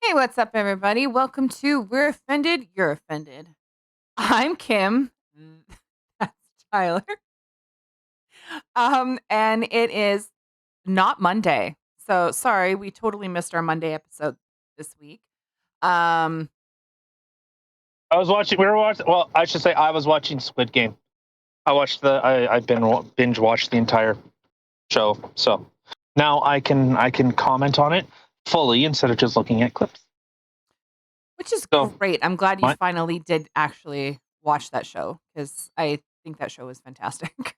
Hey, what's up, everybody? Welcome to We're Offended, You're Offended. I'm Kim. That's Tyler. And it is not Monday. So sorry, we totally missed our Monday episode this week. Um, I was watching. We were watching. Well, I should say I was watching Squid Game. I've been binge watched the entire show, so now I can comment on it fully instead of just looking at clips. which is So great. I'm glad you what? finally did actually watch that show because I think that show was fantastic.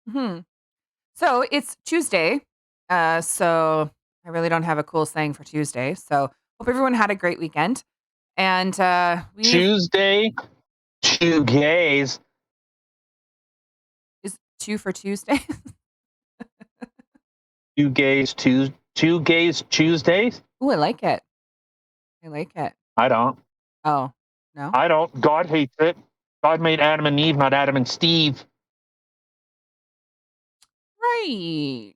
hmm So it's Tuesday. So I really don't have a cool saying for Tuesday. So hope everyone had a great weekend. And we've Tuesday, two gays. is 2 for Tuesday. Two gays Tuesdays. Ooh, I like it. I like it. I don't. Oh, no? I don't. God hates it. God made Adam and Eve, not Adam and Steve. Right.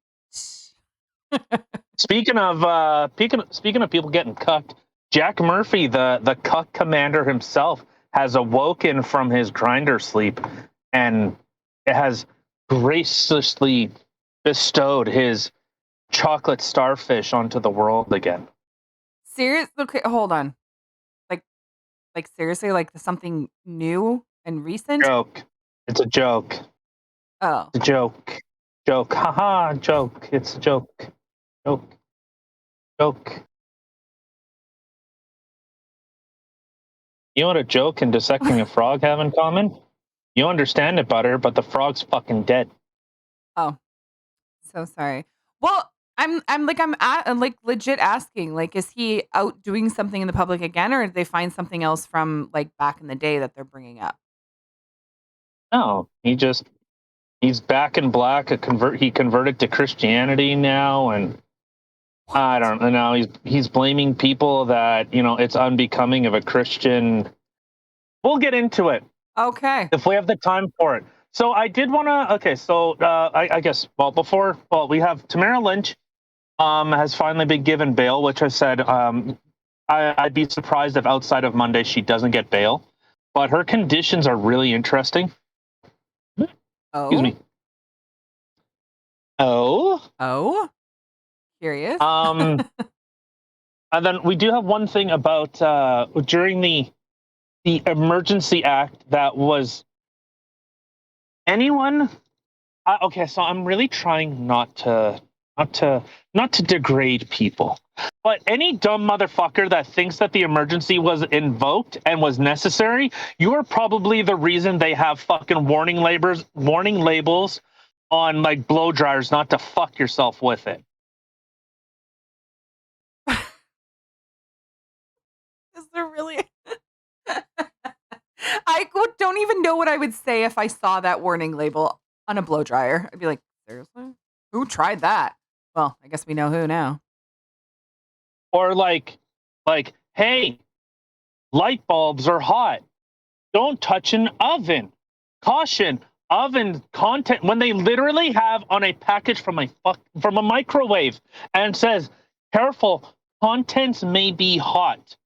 Speaking of people getting cucked, Jack Murphy, the cuck commander himself, has awoken from his grinder sleep and has graciously bestowed his chocolate starfish onto the world again. Serious? Okay, hold on. Like seriously, like something new and recent? Joke. It's a joke. Oh. It's a joke. Joke. Haha, joke. It's a joke. Joke. Joke. You know what a joke and dissecting a frog have in common? You understand it better, but the frog's fucking dead. Oh. So sorry. Well, I'm like legit asking, like, is he out doing something in the public again, or did they find something else from like back in the day that they're bringing up? No, he's back in black. He converted to Christianity now, and I don't know. He's blaming people that it's unbecoming of a Christian. We'll get into it Okay. if we have the time for it. So I did want to. Okay, so I guess we have Tamara Lynch has finally been given bail, which I said I'd be surprised if outside of Monday she doesn't get bail, but her conditions are really interesting. Oh. Excuse me. Oh. Curious. And then we do have one thing about during the Emergency Act that was anyone. Okay, so I'm really trying not to degrade people, but any dumb motherfucker that thinks that the emergency was invoked and was necessary, you are probably the reason they have fucking warning labels on like blow dryers not to fuck yourself with it. Is there really? Don't even know what I would say if I saw that warning label on a blow dryer. I'd be like, seriously? Who tried that? Well, I guess we know who now. Or like, hey, light bulbs are hot. Don't touch an oven. Caution, oven content, when they literally have on a package from a microwave and says, careful, contents may be hot.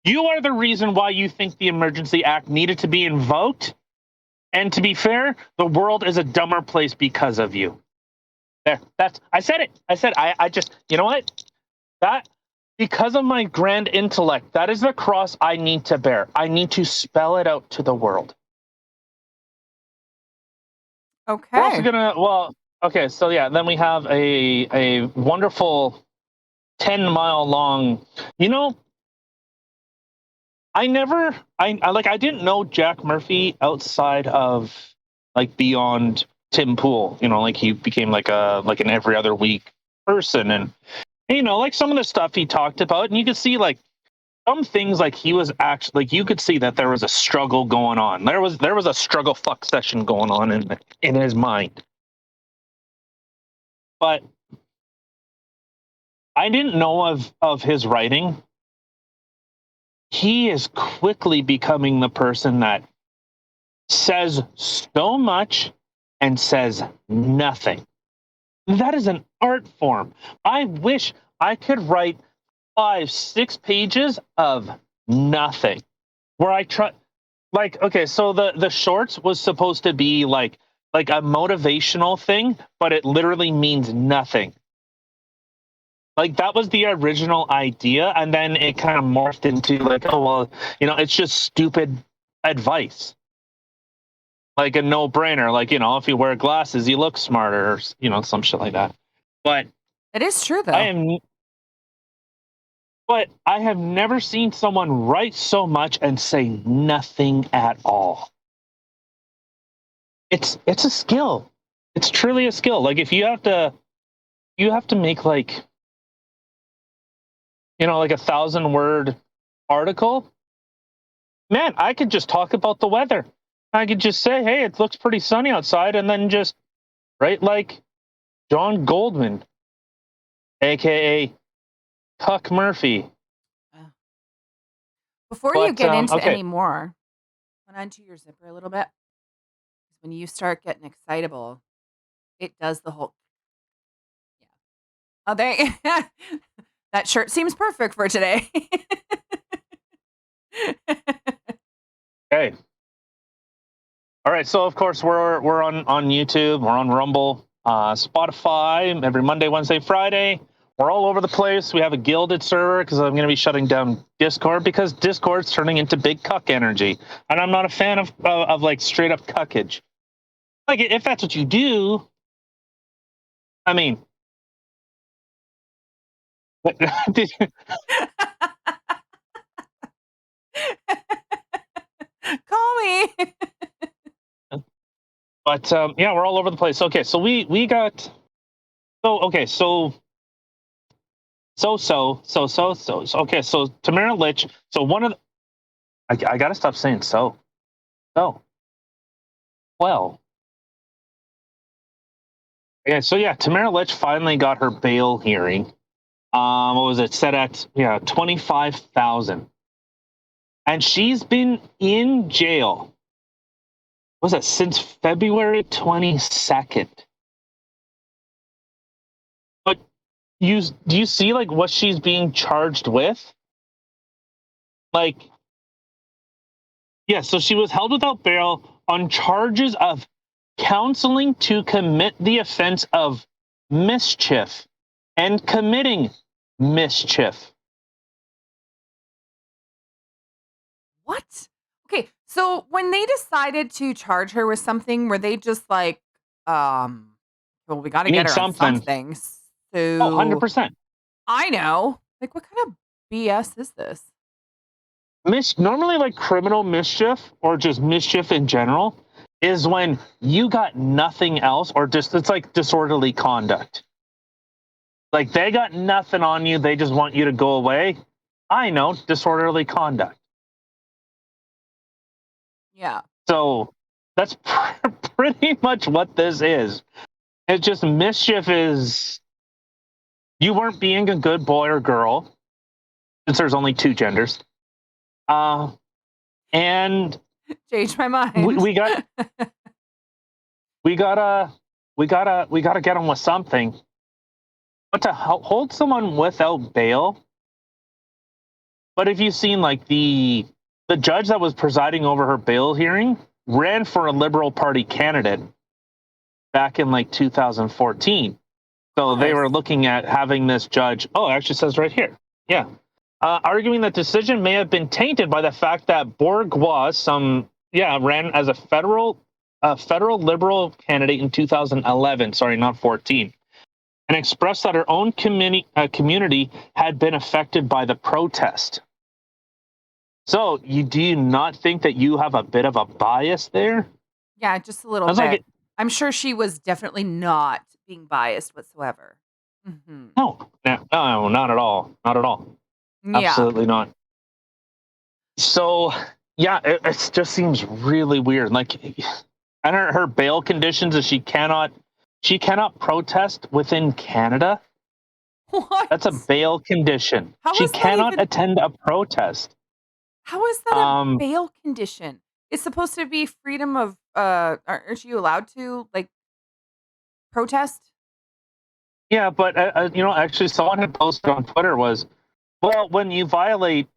You are the reason why you think the Emergency Act needed to be invoked. And to be fair, the world is a dumber place because of you. There, I said it. I just, you know what? That, because of my grand intellect, that is the cross I need to bear. I need to spell it out to the world. Okay. We're also okay, so yeah, then we have a wonderful 10-mile long, I didn't know Jack Murphy outside of like beyond Tim Pool, like he became like an every other week person, and like some of the stuff he talked about, and you could see like some things like he was actually like you could see that there was a struggle going on. There was a struggle fuck session going on in his mind. But I didn't know of his writing. He is quickly becoming the person that says so much and says nothing. That is an art form. I wish I could write 5-6 pages of nothing. Where I try, like, okay, so the shorts was supposed to be like a motivational thing, but it literally means nothing. Like that was the original idea, and then it kind of morphed into like, oh well, it's just stupid advice, like a no-brainer, like if you wear glasses, you look smarter, or some shit like that. But It is true, I though. am, but I have never seen someone write so much and say nothing at all. It's a skill. It's truly a skill. Like if you have to make like like 1,000-word article. Man, I could just talk about the weather. I could just say, hey, it looks pretty sunny outside, and then just write like John Goldman, aka Huck Murphy. Uh, Before you But get into okay, any more, went onto your zipper a little bit. When you start getting excitable, it does the whole. Yeah. Oh, there. That shirt seems perfect for today. hey, all right. So of course we're on YouTube, we're on Rumble, Spotify every Monday, Wednesday, Friday. We're all over the place. We have a gilded server because I'm going to be shutting down Discord because Discord's turning into big cuck energy, and I'm not a fan of like straight up cuckage. Like if that's what you do, I mean, Call me. but yeah, we're all over the place. Okay, so we got okay, okay, so Tamara Lich. So one of the, I gotta stop saying so well. Okay, so yeah, Tamara Lich finally got her bail hearing. What was it set at? Yeah, 25,000, and she's been in jail. What was that since February 22nd? But do you see like what she's being charged with? Like, yeah, so she was held without bail on charges of counseling to commit the offense of mischief and committing mischief. What? Okay, so when they decided to charge her with something, were they just like, well, we got to You get need her on something. something. Oh, So 100%. I know. Like, what kind of BS is this? Normally, like criminal mischief or just mischief in general is when you got nothing else, or just it's like disorderly conduct. Like they got nothing on you, they just want you to go away. I know, disorderly conduct. Yeah. So that's pretty much what this is. It's just mischief is you weren't being a good boy or girl, since there's only two genders. And Changed my we, mind. we got we gotta we gotta get them with something. But to hold someone without bail. But if you've seen like the judge that was presiding over her bail hearing ran for a Liberal Party candidate back in like 2014. So they were Course. looking at having this judge. Oh, it actually says right here. Yeah. Arguing that decision may have been tainted by the fact that Bourgeois, ran as a federal Liberal candidate in 2011. Sorry, not 14, and expressed that her own community had been affected by the protest. So, do you not think that you have a bit of a bias there? Yeah, just a little I was like, bit. I'm sure she was definitely not being biased whatsoever. Hmm. no, no, not at all, not at all, Yeah. absolutely not. So, yeah, it just seems really weird. Like, and her bail conditions is she cannot protest within Canada. What? That's a bail condition. How She is that cannot even? attend a protest. How is that a Um, bail condition? It's supposed to be freedom of. Aren't you allowed to like protest? yeah, but actually, someone had posted on Twitter was Well, when you violate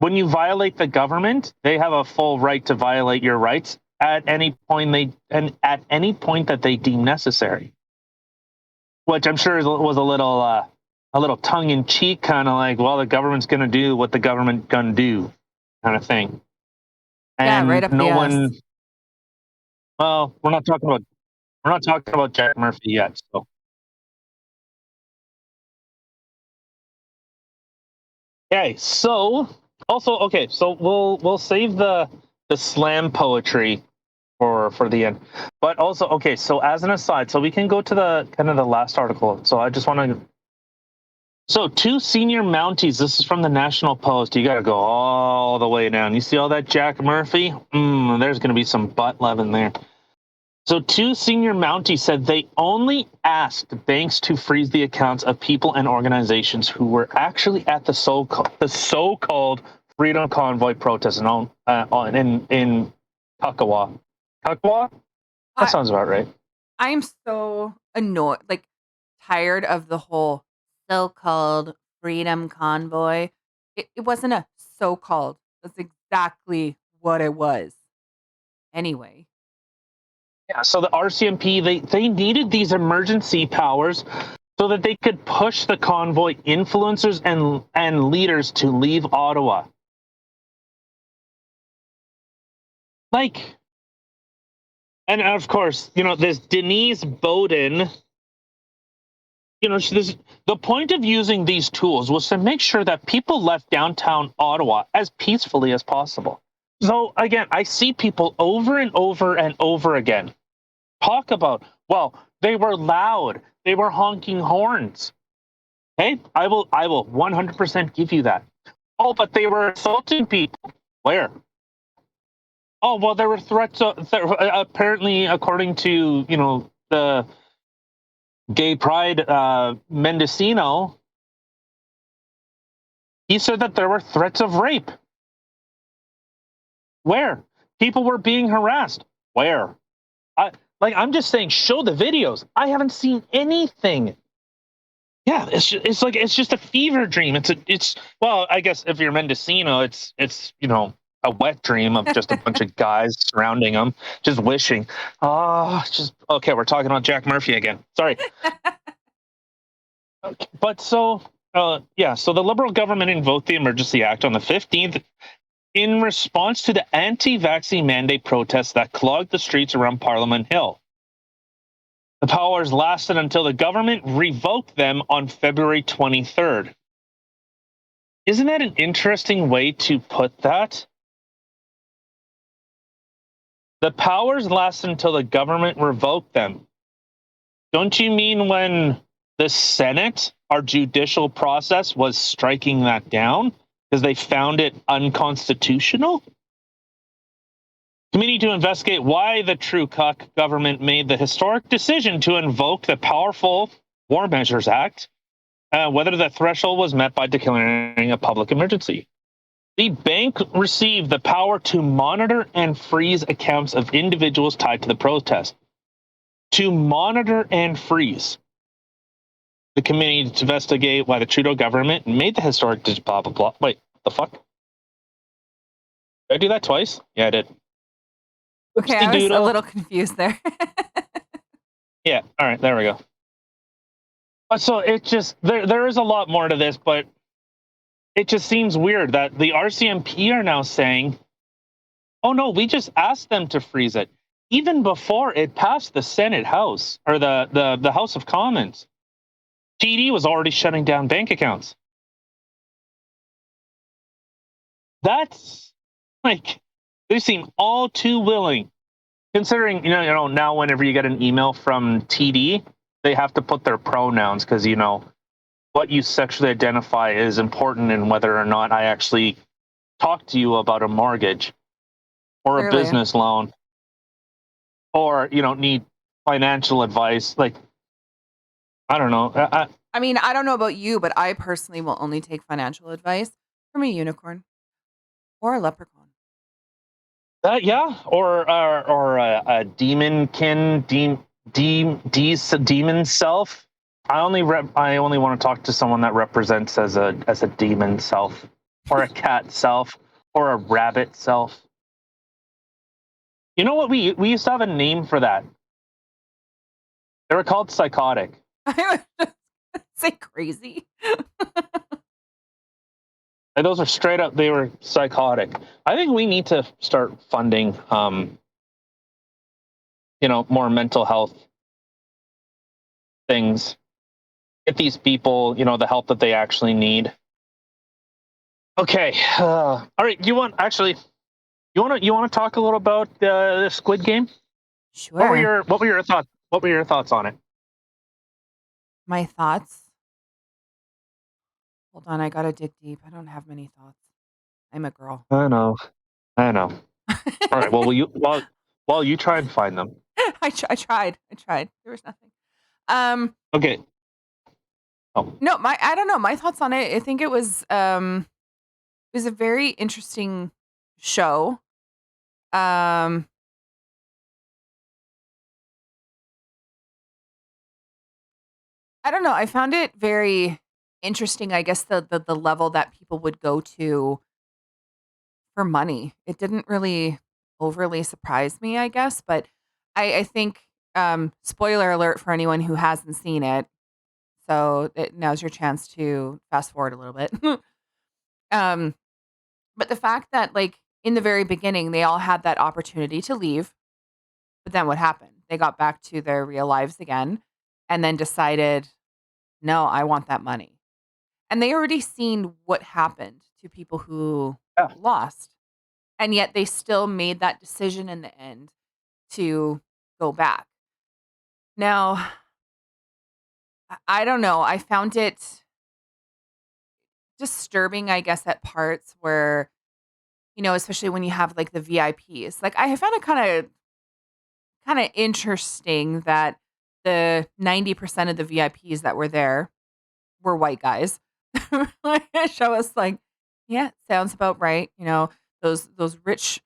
the government, they have a full right to violate your rights at any point at any point that they deem necessary. Which I'm sure was a little tongue in cheek, kind of like, well, the government's going to do what the government going to do, kind of thing. Yeah, right And up no the ass. one. Well, we're not talking about Jack Murphy yet. So okay, so also okay, so we'll save the slam poetry for the end. But also, okay, so as an aside, so we can go to the kind of the last article. So I just want to. So two senior Mounties. This is from the National Post. You got to go all the way down. You see all that Jack Murphy? There's going to be some butt love in there. So two senior Mounties said they only asked banks to freeze the accounts of people and organizations who were actually at the so-called Freedom Convoy protest in Ottawa. Ottawa? That I sounds about right. I'm so annoyed, like tired of the whole so-called Freedom Convoy. It wasn't a so-called. That's exactly what it was. Anyway. Yeah, so the RCMP, they needed these emergency powers so that they could push the convoy influencers and leaders to leave Ottawa. Like, and of course, this Denise Bowden, the point of using these tools was to make sure that people left downtown Ottawa as peacefully as possible. So again, I see people over and over and over again talk about, well, they were loud, they were honking horns. Hey, I will 100% give you that. Oh, but they were assaulting people. Where? Oh, well, there were threats. Apparently, according to the gay pride Mendocino, he said that there were threats of rape. Where? People were being harassed. Where? I'm just saying, show the videos. I haven't seen anything. Yeah, it's just a fever dream. Well, I guess if you're Mendocino, it's a wet dream of just a bunch of guys surrounding them, just wishing. Just okay. We're talking about Jack Murphy again. Sorry. Okay, but so yeah, so the Liberal government invoked the Emergency Act on the 15th in response to the anti-vaccine mandate protests that clogged the streets around Parliament Hill. The powers lasted until the government revoked them on February 23rd. Isn't that an interesting way to put that? The powers lasted until the government revoked them. Don't you mean when the Senate, our judicial process, was striking that down because they found it unconstitutional? Committee to investigate why the True Cuck government made the historic decision to invoke the powerful War Measures Act, whether the threshold was met by declaring a public emergency. The bank received the power to monitor and freeze accounts of individuals tied to the protest. To monitor and freeze. The committee to investigate why the Trudeau government made the historic blah blah blah. Wait, the fuck? Did I do that twice? Yeah, I did. Okay, Oopsie I was a doodle. little confused there. Yeah, all right, there we go. But so it just there is a lot more to this, but it just seems weird that the RCMP are now saying, "Oh no, we just asked them to freeze it." Even before it passed the Senate House or the House of Commons, TD was already shutting down bank accounts. That's like they seem all too willing, considering now whenever you get an email from TD, they have to put their pronouns because what you sexually identify is important in whether or not I actually talk to you about a mortgage or a Clearly. business loan or need financial advice. Like I don't know. I mean, I don't know about you, but I personally will only take financial advice from a unicorn or a leprechaun. Yeah, or a demon self. I only want to talk to someone that represents as a demon self, or a cat self, or a rabbit self. You know what? We used to have a name for that. They were called psychotic. I would just say crazy. Like, those are straight up. They were psychotic. I think we need to start funding, more mental health things. Get these people, the help that they actually need. Okay. All right. You want to talk a little about the Squid Game? Sure. What were your thoughts? What were your thoughts on it? My thoughts. Hold on, I gotta dig deep. I don't have many thoughts. I'm a girl. I know. I know. All right. Well, while you try and find them. I tried. I tried. There was nothing. Um, Okay. Oh. no, I don't know. My thoughts on it. I think it was a very interesting show. Um, I don't know. I found it very interesting. I guess the level that people would go to for money. It didn't really overly surprise me, I guess, but I think spoiler alert for anyone who hasn't seen it. So now's your chance to fast forward a little bit. um, but the fact that like in the very beginning they all had that opportunity to leave, but then what happened? They got back to their real lives again and then decided, no, I want that money. And they already seen what happened to people who Yeah. lost. And yet they still made that decision in the end to go back. Now, I don't know. I found it disturbing, I guess, at parts where, especially when you have like the VIPs. Like I found it kind of interesting that the 90% of the VIPs that were there were white guys. Show us like, yeah, sounds about right. Those rich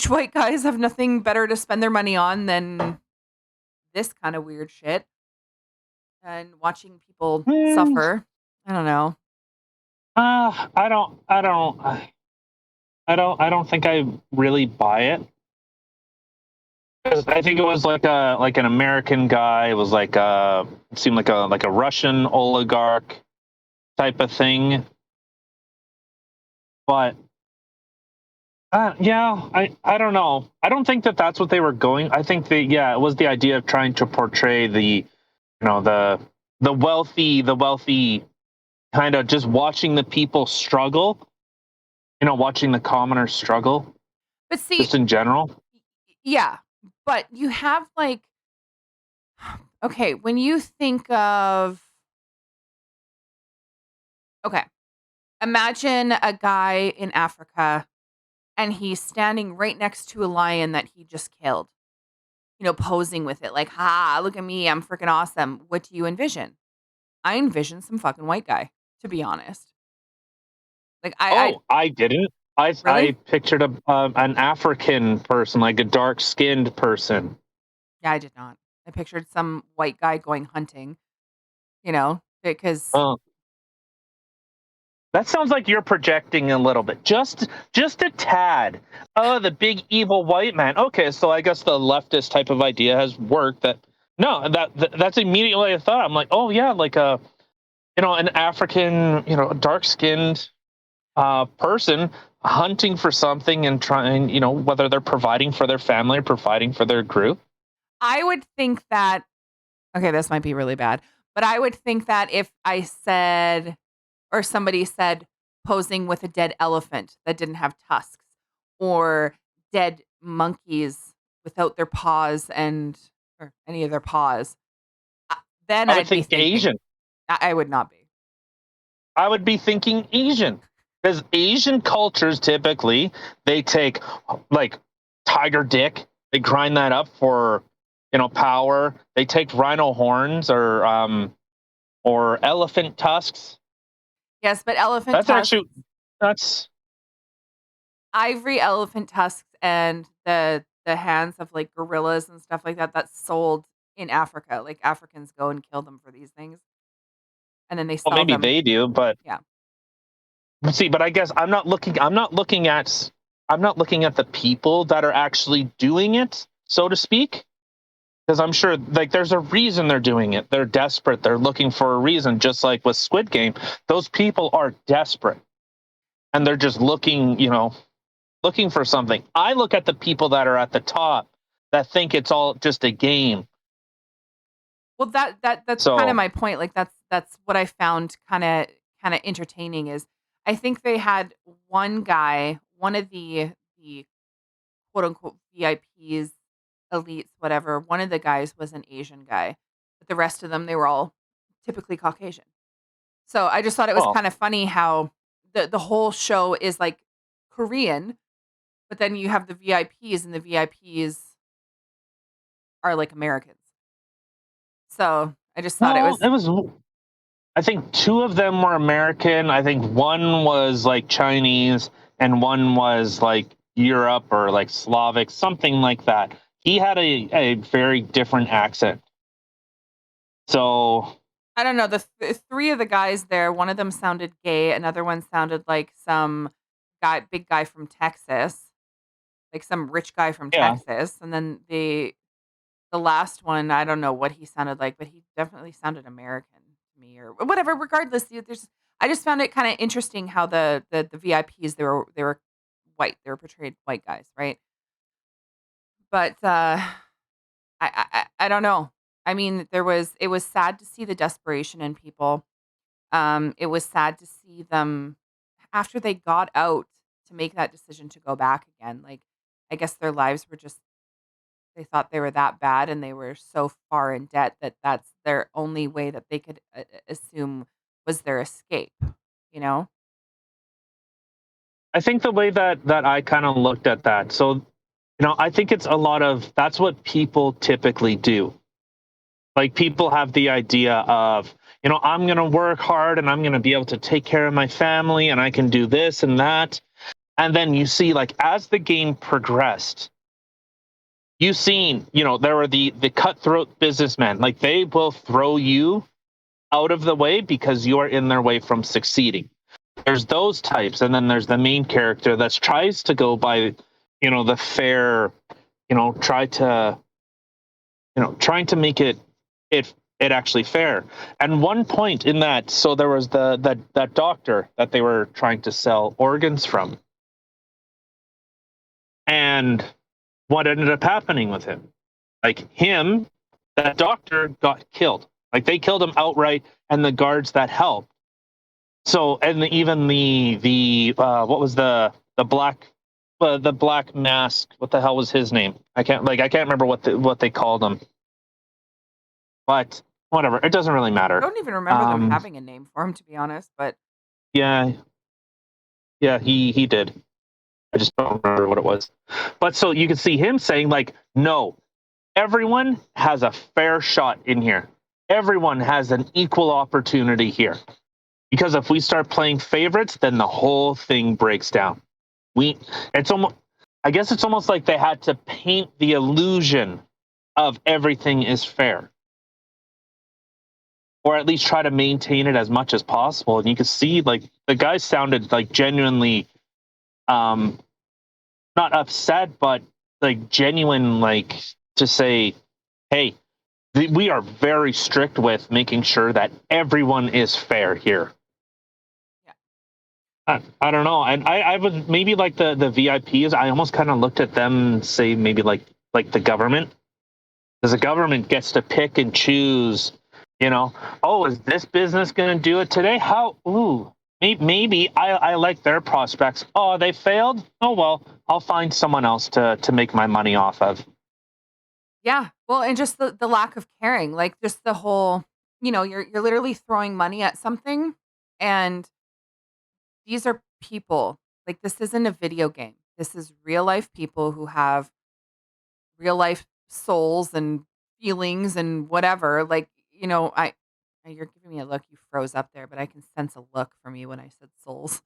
white guys have nothing better to spend their money on than this kind of weird shit. And watching people Hmm. suffer. I don't know. I don't think I really buy it. 'Cause I think it was like an American guy. It was it seemed like a Russian oligarch type of thing. But yeah, I don't know. I don't think that that's what they were going. I think it was the idea of trying to portray the wealthy kind of just watching the people struggle. Watching the commoners struggle But see, just in general. yeah, but you have like, okay, when you think of, okay, imagine a guy in Africa and he's standing right next to a lion that he just killed, posing with it like, ha, look at me, I'm freaking awesome. What do you envision? I envision some fucking white guy, to be honest. Like, I Oh, I didn't. I really? pictured an African person, like a dark skinned person. Yeah, I did not. I pictured some white guy going hunting, because Oh, that sounds like you're projecting a little bit, just a tad. Oh, the big evil white man. Okay, so I guess the leftist type of idea has worked. That's immediately I thought. I'm like, oh yeah, like an African, dark skinned person hunting for something and trying, whether they're providing for their family or providing for their group. I would think that, okay, this might be really bad, but I would think that if I said, or somebody said, posing with a dead elephant that didn't have tusks, or dead monkeys without their paws or any of their paws, uh, then I would I'd be think thinking, Asian. I would not be. I would be thinking Asian, because Asian cultures typically they take like tiger dick, they grind that up for power. They take rhino horns or elephant tusks. Yes, but elephant That's tusks, actually that's ivory elephant tusks, and the hands of like gorillas and stuff like that, that's sold in Africa. Like Africans go and kill them for these things. and then they Well, sell maybe them. they do, but Yeah. see, but I guess I'm not looking at the people that are actually doing it, so to speak. Because I'm sure, like, there's a reason they're doing it. They're desperate. They're looking for a reason. Just like with Squid Game, those people are desperate, and they're just looking for something. I look at the people that are at the top that think it's all just a game. Well, that's kind of So my point. Like that's what I found kind of entertaining is I think they had one guy, one of the quote unquote VIPs, elites, whatever. One of the guys was an Asian guy, but the rest of them they were all typically Caucasian. So I just thought it was well, kind of funny how the whole show is like Korean, but then you have the VIPs and the VIPs are like Americans. So I just thought it well, was it was. I think two of them were American. I think one was like Chinese, and one was like Europe or like Slavic, something like that. He had a very different accent. So I don't know. Three of the guys there, one of them sounded gay, another one sounded like some big guy from Texas, like some rich guy from yeah, Texas, and then the last one, I don't know what he sounded like, but he definitely sounded American to me, or whatever. Regardless, there's I just found it kind of interesting how the VIPs they were white, they were portrayed white guys, right? But I don't know. I mean, it was sad to see the desperation in people. It was sad to see them after they got out to make that decision to go back again. Like, I guess their lives were just, they thought they were that bad and they were so far in debt that that's their only way that they could assume was their escape, you know? I think the way that I kind of looked at that. So I think it's a lot of that's what people typically do. Like people have the idea of, I'm going to work hard and I'm going to be able to take care of my family and I can do this and that. And then you see, like, as the game progressed, you seen, there were the cutthroat businessmen. Like, they will throw you out of the way because you are in their way from succeeding. There's those types, and then there's the main character that tries to go by, the fair, try to, trying to make it actually fair. And one point in that, so there was that doctor that they were trying to sell organs from, and what ended up happening with him? Like him, that doctor got killed. Like they killed him outright, and the guards that helped. So, and even the what was the black mask? What the hell was his name? I can't remember what they called him. But whatever, it doesn't really I matter. don't even remember them having a name for him, to be honest, but Yeah, yeah, he did. I just don't remember what it was. But so you can see him saying like, no, everyone has a fair shot in here. Everyone has an equal opportunity here. Because if we start playing favorites, then the whole thing breaks down. We it's almost I guess it's almost like they had to paint the illusion of everything is fair. Or at least try to maintain it as much as possible. And you can see like the guys sounded like genuinely um not upset, but like genuine, like to say, hey, we are very strict with making sure that everyone is fair here. yeah. I don't know. And I would maybe like the VIPs. I almost kind of looked at them and say maybe like the government, because the government gets to pick and choose. Oh, is this business going to do it today? How? Ooh, maybe I like their prospects. Oh, they failed. Oh well, I'll find someone else to make my money off of. Yeah. Well, and just the lack of caring, like just the whole, you're literally throwing money at something and these are people. Like this isn't a video game. This is real life people who have real life souls and feelings and whatever. Like, you're giving me a look. You froze up there, but I can sense a look from you when I said souls.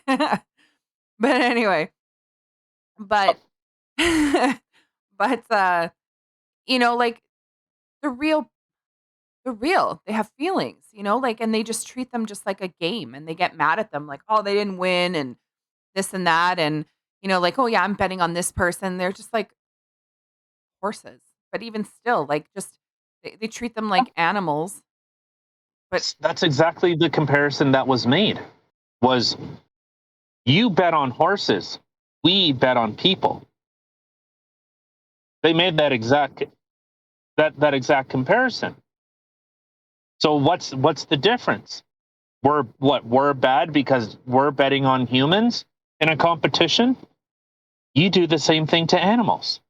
But anyway, but but like the real they're real. They have feelings, like, and they just treat them just like a game, and they get mad at them like, "Oh, they didn't win," and this and that, and, like, "Oh, yeah, I'm betting on this person." They're just like horses. But even still, like, just they treat them like animals, but That's exactly the comparison that was made. Was you bet on horses, we bet on people. They made that exact comparison. So what's the difference? We're bad because we're betting on humans in a competition? You do the same thing to animals.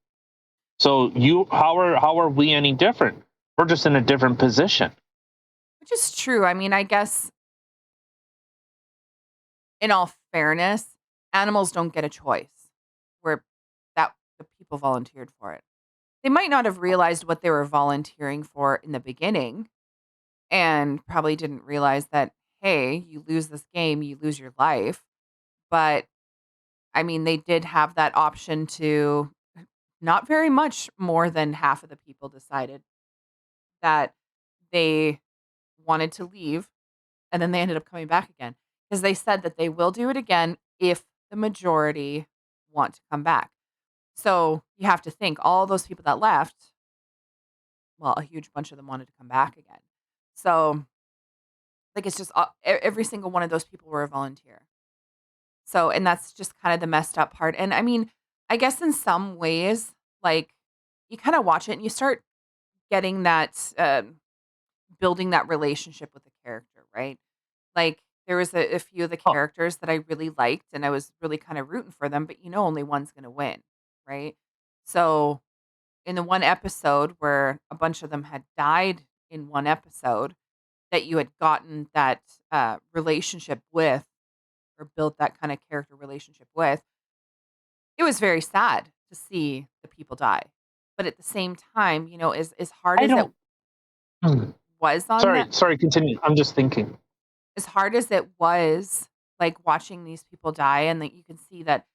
So how are we any different? We're just in a different position. which is true. I mean, I guess in all fairness, animals don't get a choice where that the people volunteered for it. They might not have realized what they were volunteering for in the beginning and probably didn't realize that, hey, you lose this game, you lose your life. But I mean, they did have that option to not very much more than half of the people decided that they wanted to leave, and then they ended up coming back again because they said that they will do it again if the majority want to come back. So you have to think all those people that left, well, a huge bunch of them wanted to come back again. So, like, it's just every single one of those people were a volunteer. So, and that's just kind of the messed up part. And I mean, I guess in some ways, like, you kind of watch it and you start getting that, building that relationship with the character, right? Like, there was a few of the Huh. characters that I really liked and I was really kind of rooting for them, but only one's going to win, right? So, in the one episode where a bunch of them had died in one episode that you had gotten that relationship with or built that kind of character relationship with, it was very sad to see the people die. But at the same time, as hard I as it don't. Hmm. was on Sorry, that, sorry. Continue. I'm just thinking. as hard as it was, like, watching these people die, and that you can see that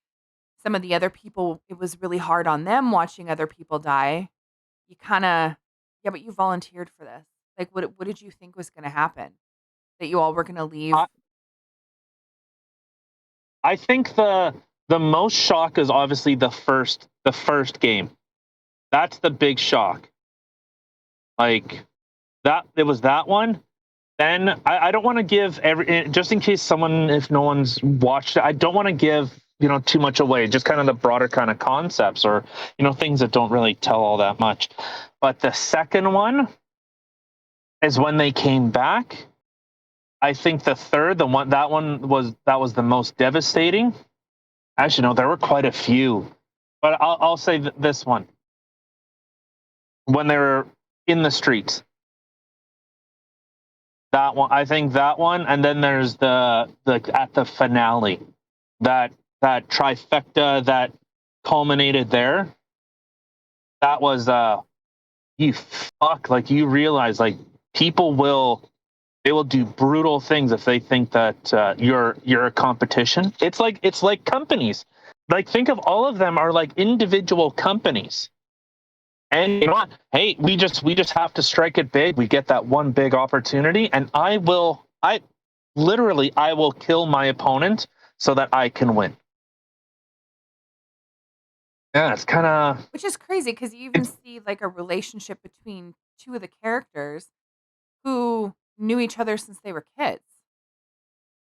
some of the other people, it was really hard on them watching other people die. You kinda, yeah, but you volunteered for this. Like, what did you think was gonna happen? That you all were gonna I leave. I think the most shock is obviously the first game. That's the big shock. Like that it was that one. Then I don't want to give just in case someone, if no one's watched it, I don't want to give too much away. Just kind of the broader kind of concepts or things that don't really tell all that much. But the second one is when they came back. I think the third, that was the most devastating. Actually, no, there were quite a few, but I'll say this one when they were in the streets. That one, I think that one, and then there's the at the finale, that that trifecta that culminated there. That was you fuck like you realize like people will they will do brutal things if they think that you're a competition. It's like companies. Like think of all of them are like individual companies. And you know what? Hey, we just have to strike it big. We get that one big opportunity, and I will kill my opponent so that I can win. Yeah, it's kind of Which is crazy because you even it's see, like, a relationship between 2 of the characters who knew each other since they were kids.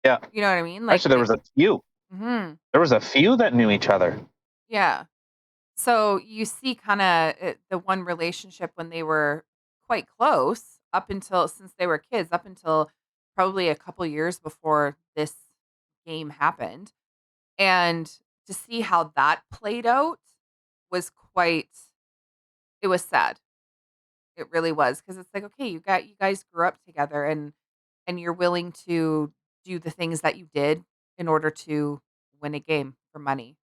yeah. You know what I mean? Like, Actually, there was a few. mhm, There was a few that knew each other. yeah. So, you see kinda, the one relationship when they were quite close up until since they were kids, up until probably a couple years before this game happened, and to see how that played out was quite, it was sad. It really was because it's like, okay, you guys grew up together, and you're willing to do the things that you did in order to win a game for money.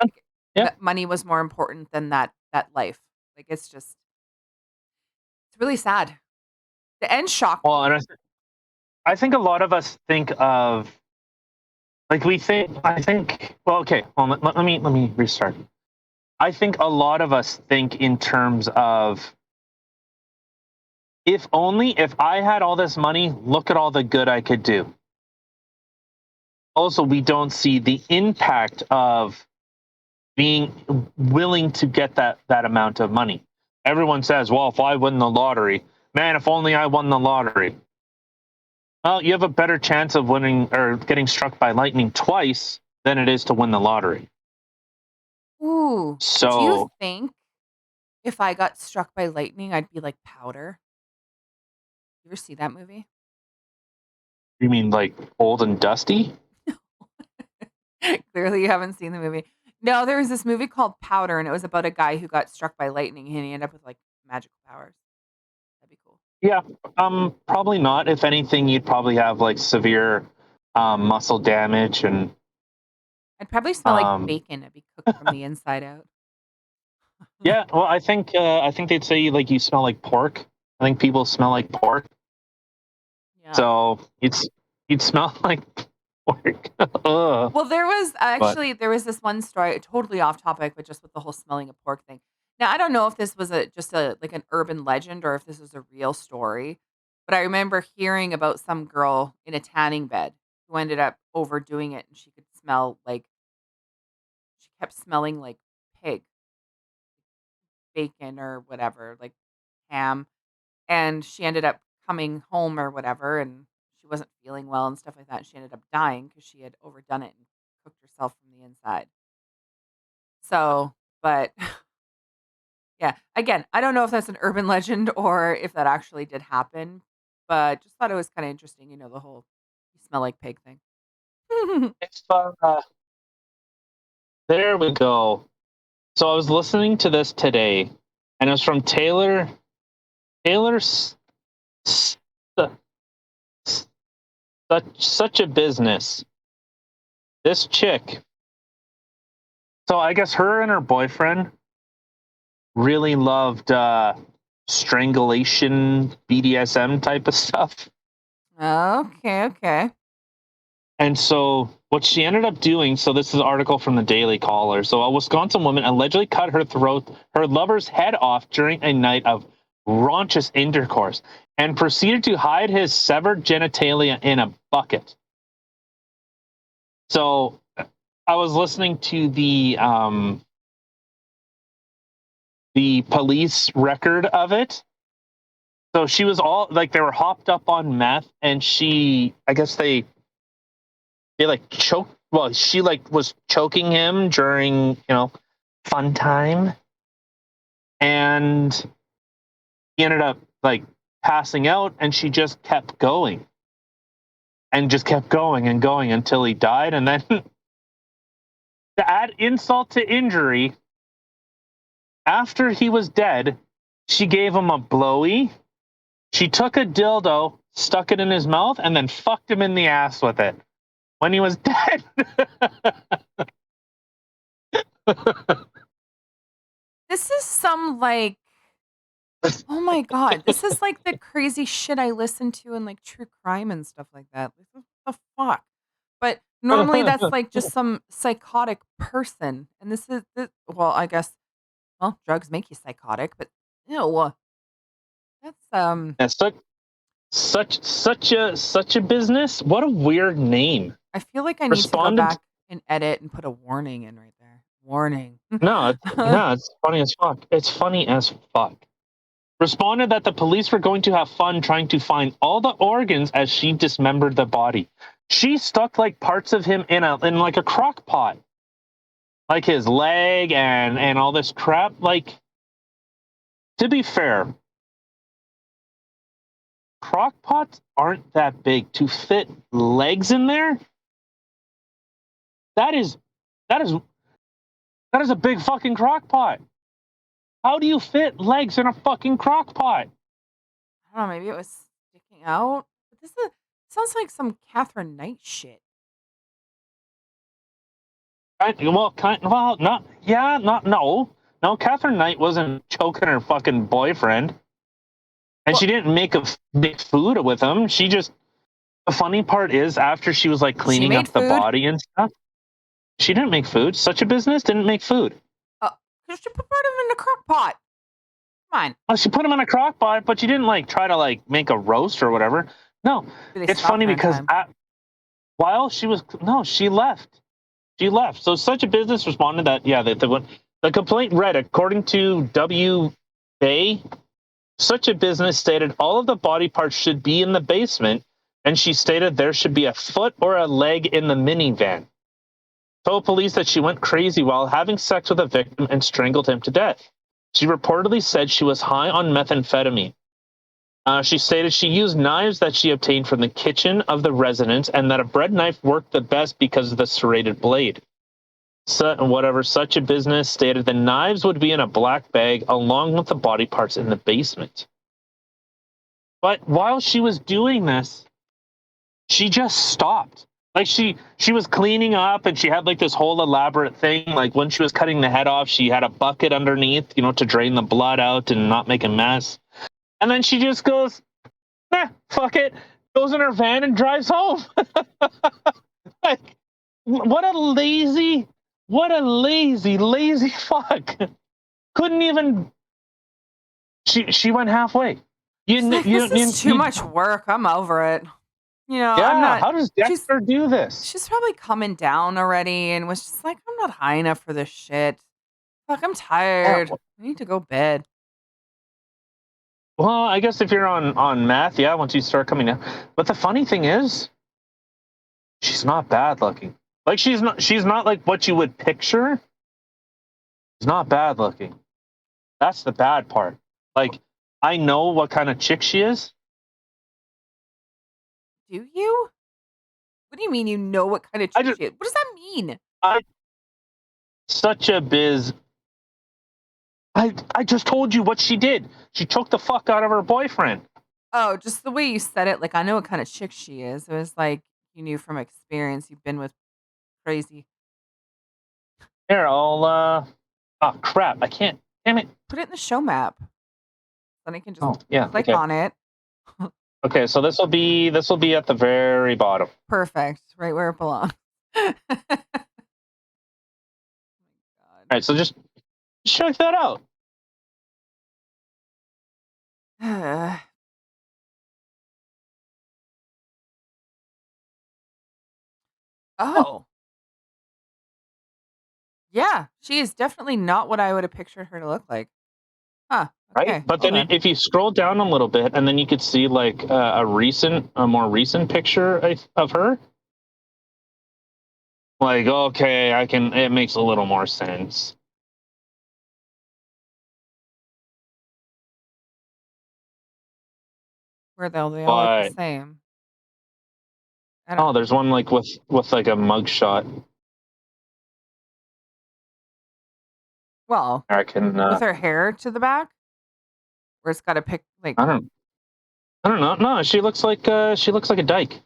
Like, Yeah. money was more important than that life. Like, it's really sad. The end shocked Well, me. and I think a lot of us think of like we think. I think. Well, okay. Well, let me restart. I think a lot of us think in terms of If only if I had all this money, look at all the good I could do. Also, we don't see the impact of being willing to get that amount of money. Everyone says, well, if I win the lottery, man, if only I won the lottery. Well, you have a better chance of winning or getting struck by lightning twice than it is to win the lottery. Ooh. Do you So, think if I got struck by lightning, I'd be like powder? You ever see that movie? you mean like old and dusty? Clearly, you haven't seen the movie. No, there was this movie called Powder, and it was about a guy who got struck by lightning, and he ended up with like magical powers. That'd be cool. Yeah, probably not. If anything, you'd probably have like severe muscle damage and I'd probably smell like um, bacon. It'd be cooked from the inside out. yeah. Well, I think they'd say like you smell like pork. I think people smell like pork, Yeah. so you'd smell like pork. Ugh. Well, there was But actually there was this one story, totally off topic, but just with the whole smelling of pork thing. Now, I don't know if this was just a like an urban legend or if this was a real story, but I remember hearing about some girl in a tanning bed who ended up overdoing it, and she could smell like she kept smelling like pig, bacon or whatever, like ham, and she ended up coming home or whatever, and she wasn't feeling well and stuff like that. She ended up dying because she had overdone it and cooked herself from the inside. So, but yeah, again, I don't know if that's an urban legend or if that actually did happen, but just thought it was kind of interesting, the whole "you smell like pig" thing. it's there we go. So I was listening to this today, and it was from Taylor S- S- such a business. This chick. So I guess her and her boyfriend really loved strangulation, BDSM type of stuff. Okay, okay. And so what she ended up doing, so this is an article from the Daily Caller. So a Wisconsin woman allegedly cut her lover's head off during a night of raunchous intercourse and proceeded to hide his severed genitalia in a bucket. So I was listening to the police record of it. So she was all like they were hopped up on meth, and I guess they like choked. Well, she like was choking him during fun time, and he ended up like passing out, and she just kept going and just kept going and going until he died, and then to add insult to injury, after he was dead, she gave him a blowy. She took a dildo, stuck it in his mouth, and then fucked him in the ass with it when he was dead. This is some like, oh my god, this is like the crazy shit I listen to in like true crime and stuff like that. Like, what the fuck? But normally that's like just some psychotic person, and well, I guess, well, drugs make you psychotic, but ew, that's That's such a business. What a weird name. I feel like I need to go Responded. back and edit and put a warning in right there. Warning. No, it's funny as fuck. It's funny as fuck. Responded that the police were going to have fun trying to find all the organs as she dismembered the body. She stuck like parts of him in like a crock pot, like his leg and all this crap. Like, to be fair, crock pots aren't that big to fit legs in there. That is that is that is a big fucking crock pot. How do you fit legs in a fucking crock pot? I don't know, maybe it was sticking out. But sounds like some Catherine Knight shit. Well, not yeah, not no, no. Catherine Knight wasn't choking her fucking boyfriend, and she Well, didn't make food with him. She just the funny part is after she was like she cleaning made up the food. body and stuff, she didn't make food. Such a business didn't make food. Because she put part of him in a crock pot. Fine. Well, she put him in a crock pot, but she didn't like try to like make a roast or whatever. No, They it's stopped funny her in because time. while she was she left. She left. So such a business responded that the complaint read according to W. Bay, such a business stated all of the body parts should be in the basement, and she stated there should be a foot or a leg in the minivan. Told police that she went crazy while having sex with a victim and strangled him to death. She reportedly said she was high on methamphetamine. She stated she used knives that she obtained from the kitchen of the residence and that a bread knife worked the best because of the serrated blade. Such a business stated the knives would be in a black bag along with the body parts in the basement. But while she was doing this, she just stopped. Like she was cleaning up and she had like this whole elaborate thing. Like when she was cutting the head off, she had a bucket underneath, to drain the blood out and not make a mess. And then she just goes, nah, fuck it. Goes in her van and drives home. Like, what a lazy fuck. Couldn't even. She went halfway. She's like, this is too much work. I'm over it. I'm not. How does Dexter do this? She's probably coming down already and was just like, I'm not high enough for this shit. Fuck, I'm tired. I need to go to bed. Well, I guess if you're on meth, yeah, once you start coming down. But the funny thing is, she's not bad looking. Like she's not like what you would picture. She's not bad looking. That's the bad part. Like, I know what kind of chick she is. Do you? What do you mean you know what kind of chick she is? What does that mean? Such a biz. I just told you what she did. She choked the fuck out of her boyfriend. Oh, just the way you said it. Like, I know what kind of chick she is. It was like you knew from experience. You've been with crazy. Here, I'll. Oh crap! I can't. Damn it! Put it in the show map. Then I can just click on it. Okay, so this will be at the very bottom. Perfect, right where it belongs. Oh my God. All right, so just check that out. Oh. Yeah, she is definitely not what I would have pictured her to look like. Huh. Okay, right? But then if you scroll down a little bit, and then you could see like a more recent picture of her. Like, okay, it makes a little more sense. Where they all look the same. There's one like with like a mugshot. Well, with her hair to the back, where it's got a pic like. I don't know. No, she looks like a dyke.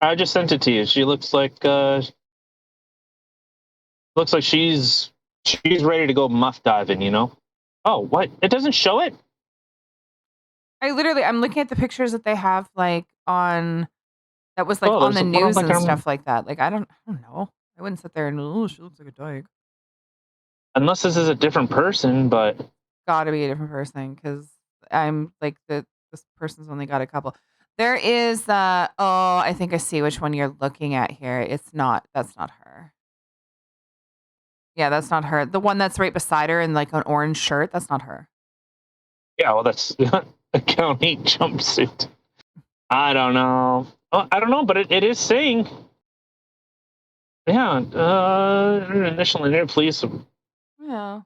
I just sent it to you. She looks like she's ready to go muff diving. Oh, what? It doesn't show it. I'm looking at the pictures that they have like on that was like on the news and stuff like that. Like I don't know. I wouldn't sit there and she looks like a dyke. Unless this is a different person, but gotta be a different person because I'm like this person's only got a couple. There is I think I see which one you're looking at here. That's not her. Yeah, that's not her. The one that's right beside her in like an orange shirt, that's not her. Yeah, well that's a county jumpsuit. I don't know. I don't know, but it is saying. Yeah, initial interview, police. Yeah.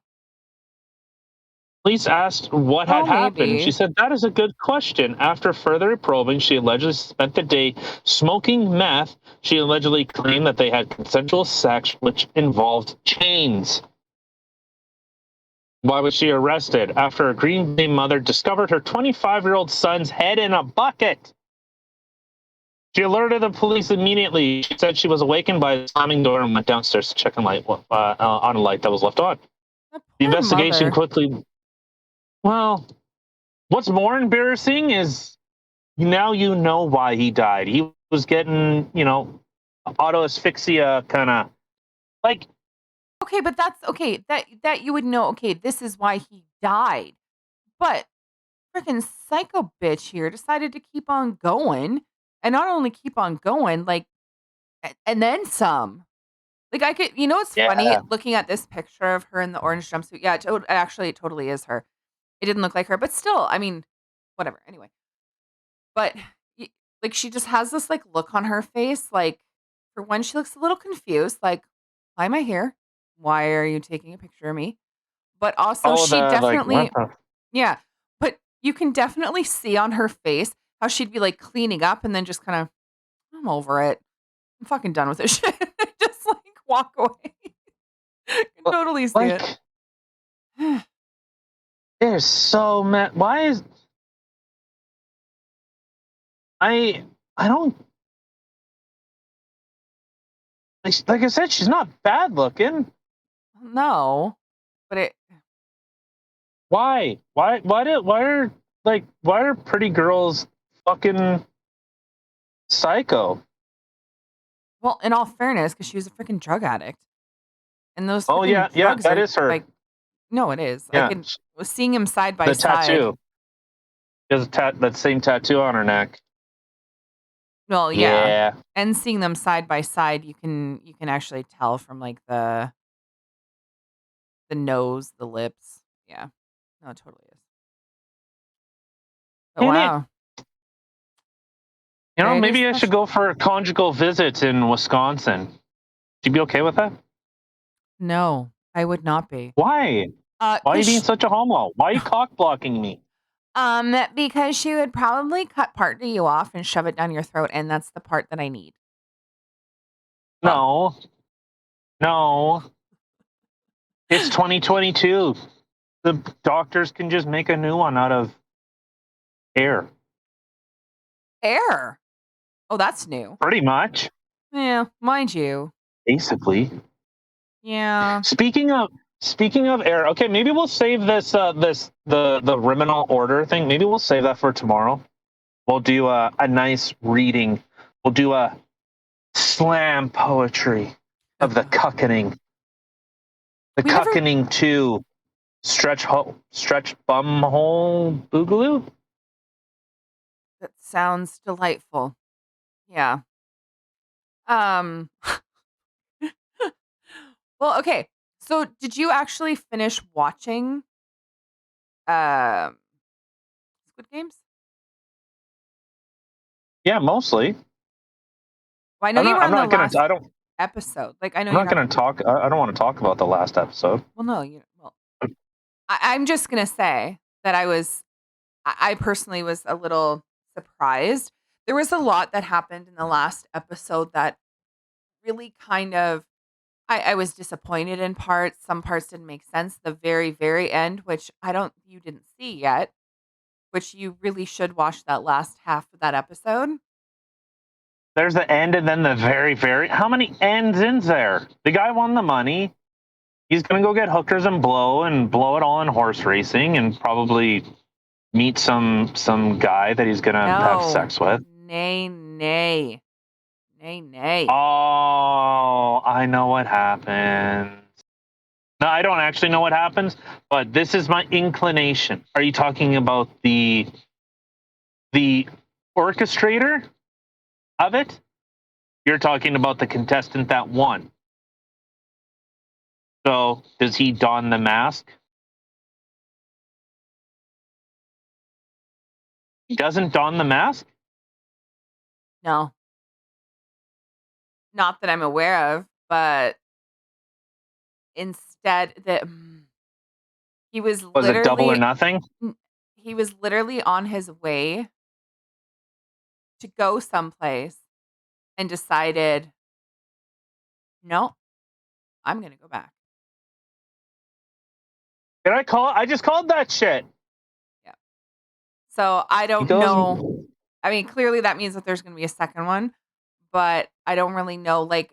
Police asked what had happened. Maybe. She said, that is a good question. After further probing, she allegedly spent the day smoking meth. She allegedly claimed that they had consensual sex, which involved chains. Why was she arrested? After a Green Bay mother discovered her 25-year-old son's head in a bucket. She alerted the police immediately. She said she was awakened by a slamming door and went downstairs to check on a light that was left on. The investigation quickly... Well, what's more embarrassing is now you know why he died. He was getting, auto asphyxia kind of like. Okay, but that's okay. That you would know. Okay, this is why he died. But freaking psycho bitch here decided to keep on going, and not only keep on going, like, and then some. Like I could, it's funny Yeah. looking at this picture of her in the orange jumpsuit. Yeah, actually, it totally is her. It didn't look like her, but still, I mean, whatever. Anyway, but like she just has this like look on her face, like for one, she looks a little confused, like, why am I here? Why are you taking a picture of me? But also, Oh, she the like what definitely, the yeah, but you can definitely see on her face how she'd be like cleaning up and then just kind of, I'm over it. I'm fucking done with this shit. Just like walk away. I can totally see it. like there's so many. Why is I don't like I said, she's not bad looking. No, but it, Why are pretty girls fucking psycho? well, in all fairness, because she was a freaking drug addict. And those Oh freaking yeah, drugs that are is her. like, no, it is. I Yeah, can was seeing him side by the side. tattoo. She has that same tattoo on her neck. Well, yeah. Yeah. And seeing them side by side, you can actually tell from like the nose, the lips. Yeah. No, it totally is. But Damn it. wow. Very Maybe I should special. go for a conjugal visit in Wisconsin. You'd be okay with that? No, I would not be. Why? Why are you being Cause such a homo? Why are you cock blocking me? because she would probably cut part of you off and shove it down your throat, and that's the part that I need. Well, No, no. It's 2022. The doctors can just make a new one out of air. air. Oh, that's new. Pretty much. Yeah, mind you. Basically. Yeah. Speaking of air, okay, maybe we'll save the criminal order thing. Maybe we'll save that for tomorrow. We'll do a nice reading. We'll do a slam poetry of the cuckening. The We never cuckening to stretch bum hole boogaloo. That sounds delightful. Yeah. Um, well, okay. So did you actually finish watching um Squid Games? Yeah, mostly. Well, I know you were I'm on the not gonna. last episode. Like I know I'm you're not not gonna gonna talk. I don't want to talk about the last episode. well no, I'm just gonna say that I personally was a little surprised. There was a lot that happened in the last episode that really kind of I was disappointed in parts. Some parts didn't make sense. The very, very end, which you didn't see yet, which you really should watch that last half of that episode. There's the end and then the very, very. How many ends in there? The guy won the money. He's gonna go get hookers and blow it all in horse racing and probably meet some guy that he's gonna have No. sex with. Nay, nay. Nay, nay. Oh, I know what happens. No, I don't actually know what happens, but this is my inclination. Are you talking about the orchestrator of it? You're talking about the contestant that won. So, does he don the mask? He doesn't don the mask? No. Not that I'm aware of, but instead he was Was it double or literally nothing? he was literally on his way to go someplace and decided, "No, I'm going to go back." Did I call? I just called that shit. Yeah. So, I He don't goes. know. I mean, clearly that means that there's going to be a second one, but I don't really know like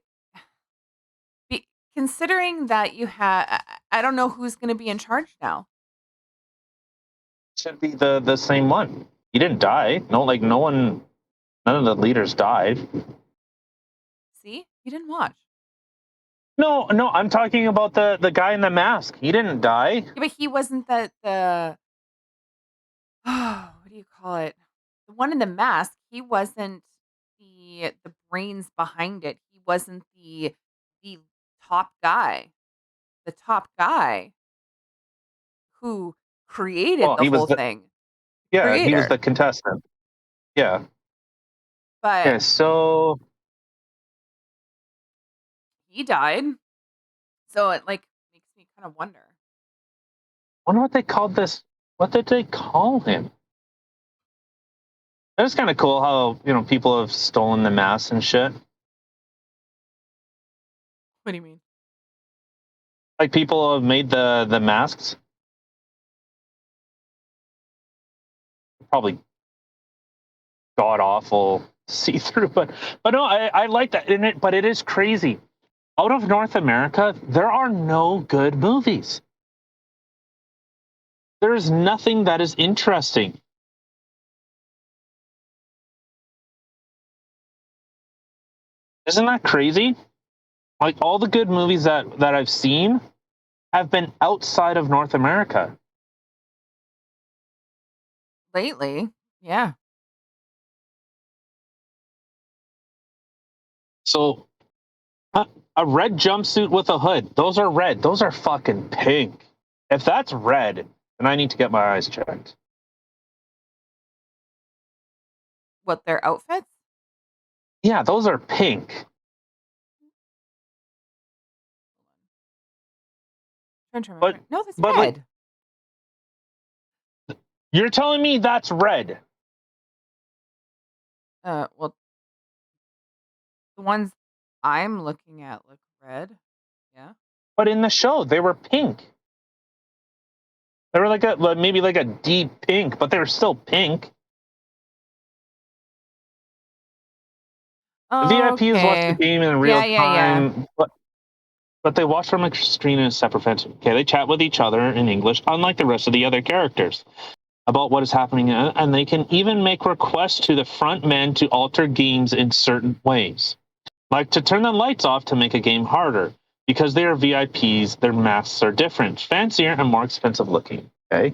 considering that you have I don't know who's going to be in charge now. Should be the same one. He didn't die. No, like no one. None of the leaders died. See? You didn't watch. No, no, I'm talking about the guy in the mask. He didn't die. Yeah, but he wasn't the what do you call it? The one in the mask, he wasn't the brains behind it. He wasn't the top guy. The top guy who created Well, the he was whole the thing. he was Creator. the contestant. Yeah. But Yeah, so he died. So it like makes me kind of wonder. wonder what they called this. What did they call him? It's kind of cool how, people have stolen the masks and shit. What do you mean? Like people have made the masks probably god awful see through, but no, I like that in it. But it is crazy. Out of North America, there are no good movies. There is nothing that is interesting. Isn't that crazy? Like all the good movies that I've seen have been outside of North America. Lately, yeah. So a red jumpsuit with a hood, those are red. Those are fucking pink. If that's red, then I need to get my eyes checked. What their outfits? Yeah, those are pink. Trying to But remember. No, that's but like red. you're telling me that's red. Well, the ones I'm looking at look red. Yeah. But in the show, they were pink. They were maybe like a deep pink, but they were still pink. The VIPs watch the Okay. game in real Yeah, yeah, yeah. time, but they watch from a screen in a separate fence. Okay, they chat with each other in English, unlike the rest of the other characters, about what is happening, and they can even make requests to the front men to alter games in certain ways, like to turn the lights off to make a game harder. Because they are VIPs, their masks are different, fancier, and more expensive looking. Okay.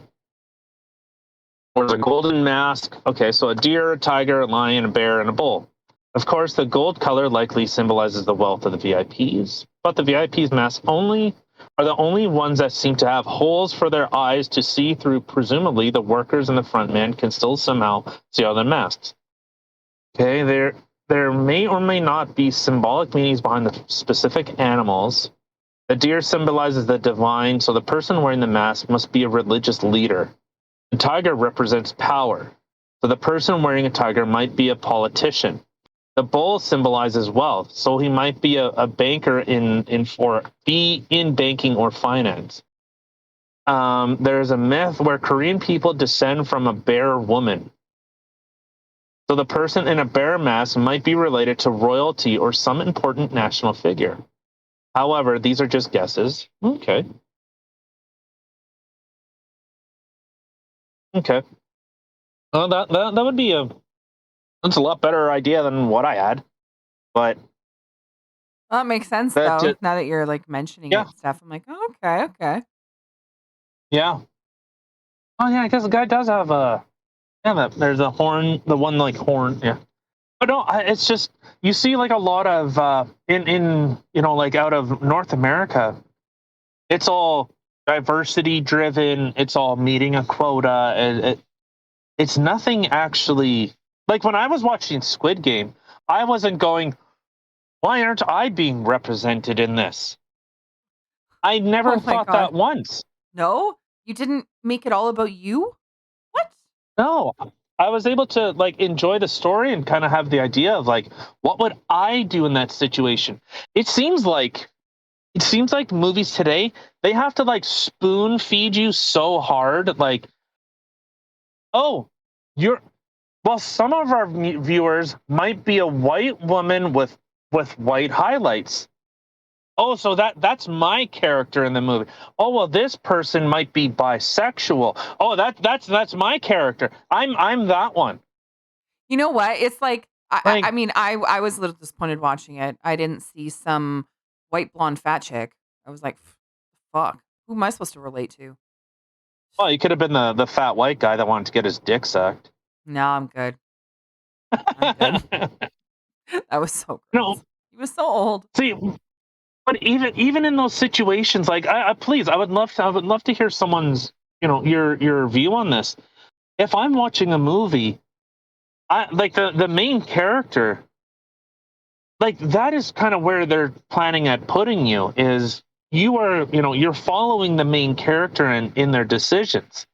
Or the golden mask. Okay, so a deer, a tiger, a lion, a bear, and a bull. Of course, the gold color likely symbolizes the wealth of the VIPs, but the VIPs' masks only are the only ones that seem to have holes for their eyes to see through. Presumably, the workers and the front man can still somehow see all the masks. Okay, there may or may not be symbolic meanings behind the specific animals. The deer symbolizes the divine, so the person wearing the mask must be a religious leader. The tiger represents power, so the person wearing a tiger might be a politician. The bull symbolizes wealth, so he might be a banker in banking or finance. There's a myth where Korean people descend from a bear woman. So the person in a bear mask might be related to royalty or some important national figure. However, these are just guesses. Okay. Okay. Well, that would be that's a lot better idea than what I had. But Well, that makes sense that though. Now that you're like mentioning it yeah, and stuff, I'm like, oh, okay, okay. yeah. Oh yeah, I guess the guy does have a there's a horn, the one like horn, yeah. But no, it's just you see like a lot of in like out of North America, it's all diversity driven. It's all meeting a quota, and it's nothing actually like when I was watching Squid Game, I wasn't going, why aren't I being represented in this? I never Oh my thought god. that once. No? You didn't make it all about you? What? No, I was able to like enjoy the story and kind of have the idea of like, what would I do in that situation? It seems like movies today, they have to like spoon feed you so hard, like, oh, you're well, some of our viewers might be a white woman with white highlights. Oh, so that's my character in the movie. Oh, well, this person might be bisexual. Oh, that's my character. I'm that one. You know what? It's like I Like, mean, I was a little disappointed watching it. I didn't see some white blonde fat chick. I was like, fuck. Who am I supposed to relate to? Well, he could have been the fat white guy that wanted to get his dick sucked. No, I'm good. I'm good. That was so No, gross. He was so old. see, but even in those situations, like, please, I would love to hear someone's, your view on this. If I'm watching a movie, I like the main character, like that is kind of where they're planning at putting you is you're following the main character in their decisions.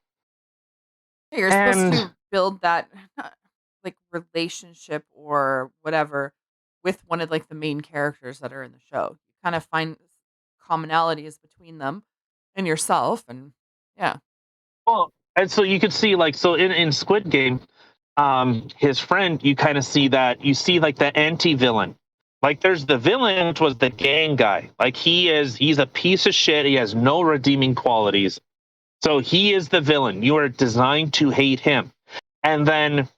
You're supposed And to build that like relationship or whatever with one of like the main characters that are in the show. You kind of find commonalities between them and yourself, and yeah. well, and so you could see, like, so in Squid Game, his friend, you kind of see that, you see like the anti-villain. Like there's the villain, which was the gang guy. Like he's a piece of shit. He has no redeeming qualities. So he is the villain. You are designed to hate him. And then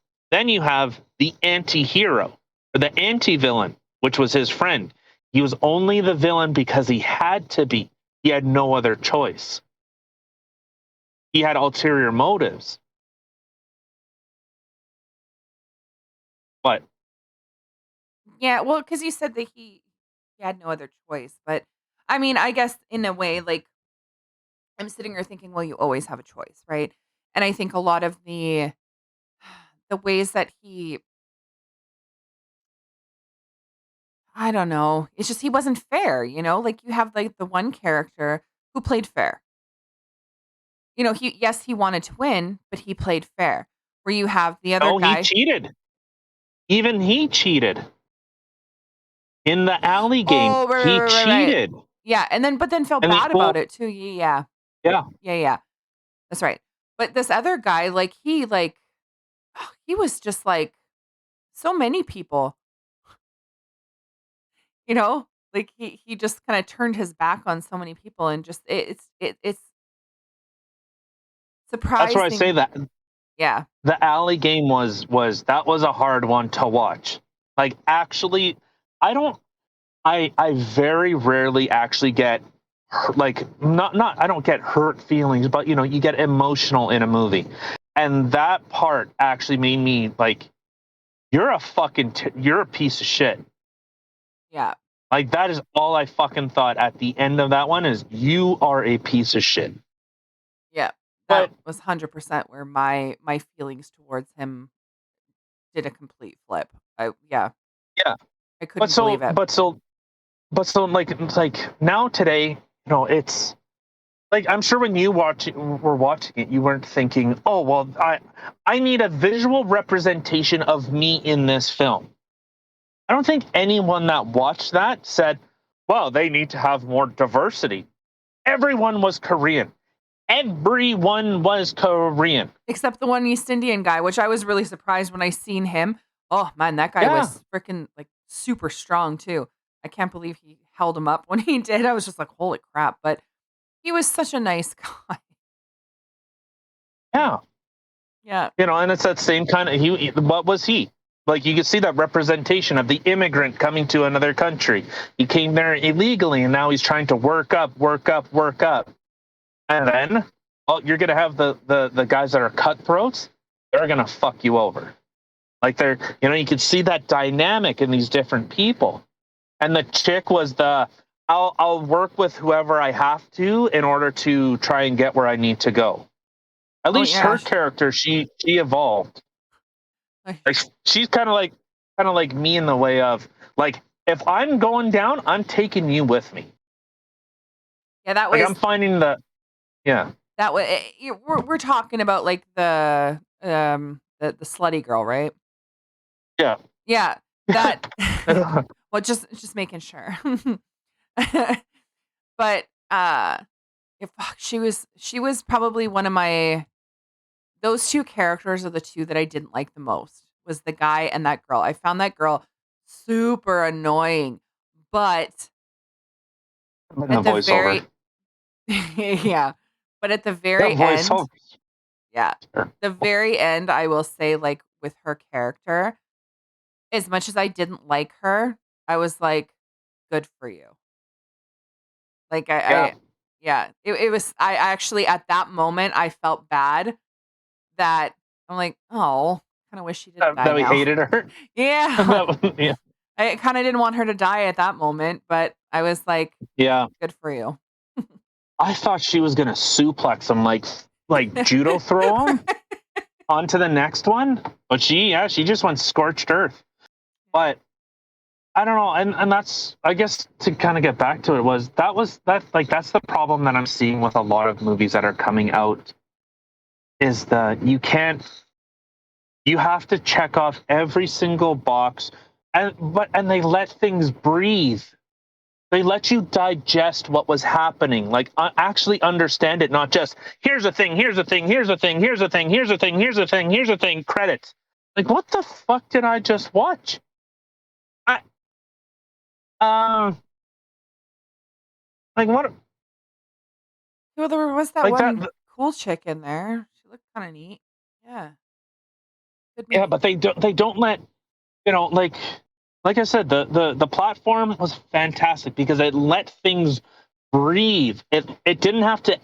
you have the anti-hero, or the anti-villain, which was his friend. He was only the villain because he had to be. He had no other choice. He had ulterior motives. But Yeah, well, because you said that he had no other choice, but I mean, I guess in a way, like I'm sitting here thinking, well, you always have a choice, right? And I think a lot of the ways that I don't know, it's just he wasn't fair, you know? Like you have like the one character who played fair. You know, he wanted to win, but he played fair. Where you have the other no, he guy. cheated. Even he cheated. In the alley game, Oh, he right. cheated. Yeah, and then but then felt And then, bad about well, it too. Yeah, yeah. yeah, yeah. That's right. But this other guy, he was just like so many people, you know? Like he just kind of turned his back on so many people and just it's That's where I say surprising. that Yeah. the alley game was that was a hard one to watch. Like actually, I don't I very rarely actually get like not I don't get hurt feelings, but you get emotional in a movie. And that part actually made me like, you're a piece of shit. Yeah. Like that is all I fucking thought at the end of that one is you are a piece of shit. Yeah. That But was 100% where my feelings towards him did a complete flip. Yeah, yeah, I but couldn't so believe it. but so but so like it's like now today, it's like I'm sure when you were watching it, you weren't thinking, "Oh, well, I need a visual representation of me in this film." I don't think anyone that watched that said, "Well, they need to have more diversity." Everyone was Korean. Everyone was Korean. Except the one East Indian guy, which I was really surprised when I seen him. Oh man, that guy Yeah, was freaking like super strong too. I can't believe he held him up when he did. I was just like, holy crap. But he was such a nice guy. yeah. Yeah. And it's that same kind of what was he? Like you could see that representation of the immigrant coming to another country. He came there illegally and now he's trying to work up, work up, work up. And then, well, you're gonna have the guys that are cutthroats, they're gonna fuck you over. Like you can see that dynamic in these different people. And the chick was I'll work with whoever I have to in order to try and get where I need to go. At Oh least yeah. her character, she evolved. Like she's kind of like me in the way of like, if I'm going down, I'm taking you with me. Yeah, that Like was I'm finding the yeah. that was we're talking about like the slutty girl, right? Yeah. Yeah. That well just making sure. But yeah, fuck, she was probably one of my those 2 characters are the 2 that I didn't like the most, was the guy and that girl. I found that girl super annoying, but And the at the voiceover. very yeah, but at the That very end, voiceover. yeah, the very end, I will say, like, with her character, as much as I didn't like her, I was like, "Good for you." Like Yeah. yeah, it was. I actually at that moment I felt bad that I'm like, oh, kind of wish she didn't die That we now. hated her. Yeah, Yeah. I kind of didn't want her to die at that moment, but I was like, Yeah. good for you. I thought she was gonna suplex him, like judo throw him onto the next one, but she just went scorched earth. But I don't know, and that's, I guess, to kind of get back to it, that's the problem that I'm seeing with a lot of movies that are coming out, is that you have to check off every single box, and they let things breathe. They let you digest what was happening, like actually understand it, not just here's a thing, here's a thing, here's a thing, here's a thing, here's a thing, here's a thing, here's a thing, credits. Like, what the fuck did I just watch? I um like what Well, there was that like that one cool chick in there. She looked kind of neat. Yeah, good Yeah, movie. but they don't let, like I said, the platform was fantastic because it let things breathe. It didn't have to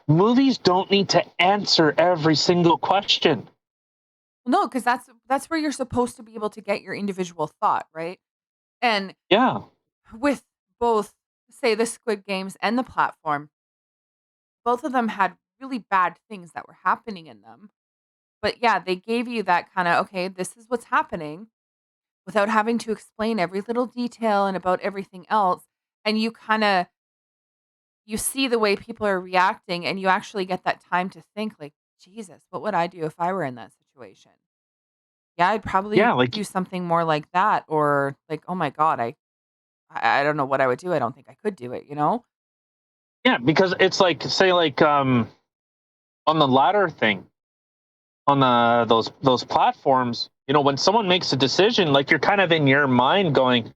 movies don't need to answer every single question. No, because that's where you're supposed to be able to get your individual thought, right? And Yeah. with both, say, the Squid Games and the platform, both of them had really bad things that were happening in them. But yeah, they gave you that kind of, okay, this is what's happening without having to explain every little detail and about everything else. And you kind of you see the way people are reacting and you actually get that time to think like, Jesus, what would I do if I were in that situation? Yeah, I'd Yeah, probably like do something more like that or like, oh my God, I don't know what I would do. I don't think I could do it, you know? yeah, because it's like, say, on the latter thing, on those platforms, when someone makes a decision, like, you're kind of in your mind going,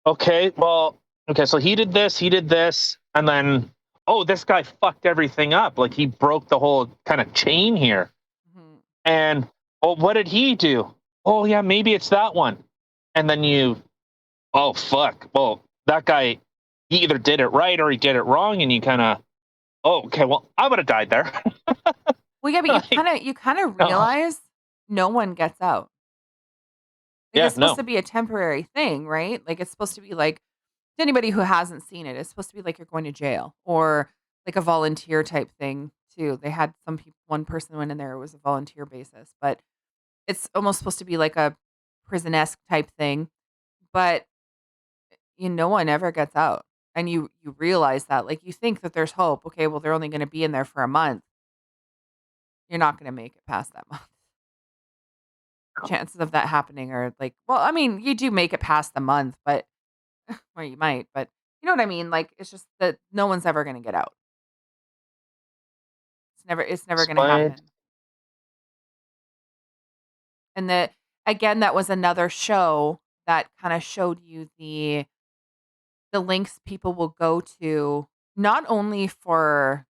okay, well, okay, so he did this, and then, oh, this guy fucked everything up. Like, he broke the whole kind of chain here. Mhm. And, oh, what did he do? Oh, yeah, maybe it's that one. And then oh, fuck. Well, that guy, he either did it right or he did it wrong, and you kind of, oh, okay, well, I would have died there. Well, yeah, but Like, you kind of oh, realize no one gets out. Like yeah, it's supposed to no. be a temporary thing, right? Like it's supposed to be like to anybody who hasn't seen it, it's supposed to be like you're going to jail or like a volunteer type thing too. They had some people, one person went in there, it was a volunteer basis, but it's almost supposed to be like a prison-esque type thing. But no one ever gets out. And you realize that. Like you think that there's hope. Okay, well they're only going to be in there for a month. You're not going to make it past that month. Chances of that happening are like, well, I mean, you do make it past the month, but or you might, but you know what I mean? Like it's just that no one's ever going to get out. It's never going to Squid. happen. And that again, that was another show that kind of showed you the links people will go to not only for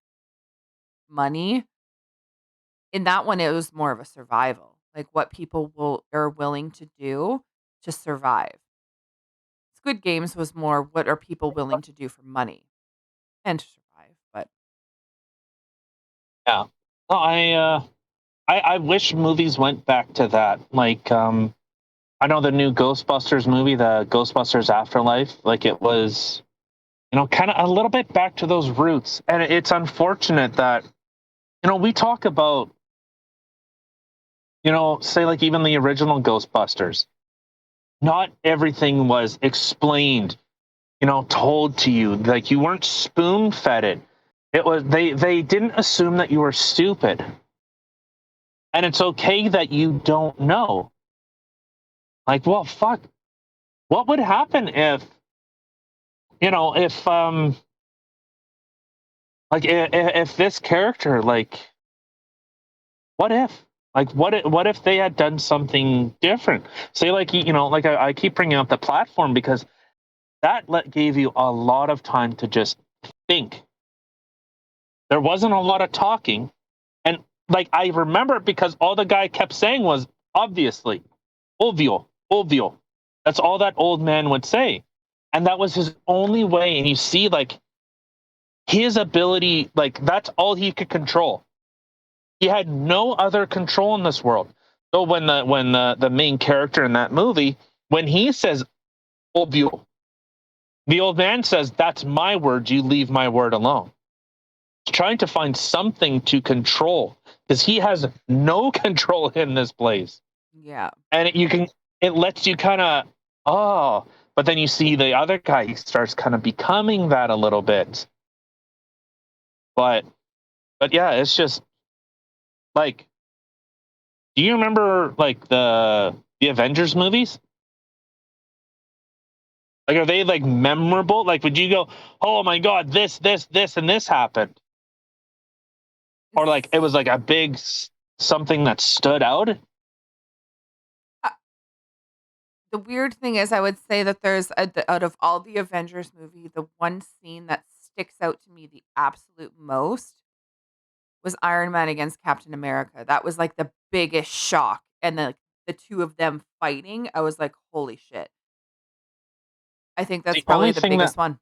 money. In that one, it was more of a survival, like what people will are willing to do to survive. Squid Games was more what are people willing to do for money and to survive, but Yeah. No, I wish movies went back to that. Like, I know the new Ghostbusters movie, the Ghostbusters Afterlife, like, it was, kind of a little bit back to those roots. And it's unfortunate that, we talk about, say, like, even the original Ghostbusters, not everything was explained, told to you. Like, you weren't spoon fed it. It was, they didn't assume that you were stupid. And it's okay that you don't know. Like, well, fuck. What would happen if if this character, like, what if? Like, what if they had done something different? Say, like, like, I keep bringing up the platform because gave you a lot of time to just think. There wasn't a lot of talking, and, like, I remember it because all the guy kept saying was, obviously, ovio, ovio. That's all that old man would say. And that was his only way. And you see, like, his ability, like, that's all he could control. He had no other control in this world. So when the main character in that movie, when he says "obvio," the old man says, "That's my word. You leave my word alone." He's trying to find something to control because he has no control in this place, Yeah. and it lets you kind of, oh, but then you see the other guy. He starts kind of becoming that a little bit, but yeah, it's just like, do you remember like the Avengers movies? Like, are they like memorable? Like, would you go, "Oh my god, this, and this happened," or like it was like a big something that stood out? Uh, the weird thing is, I would say that out of all the Avengers movie, the one scene that sticks out to me the absolute most was Iron Man against Captain America. That was like the biggest shock, and the two of them fighting, I was like, "Holy shit." I think that's The probably the biggest one.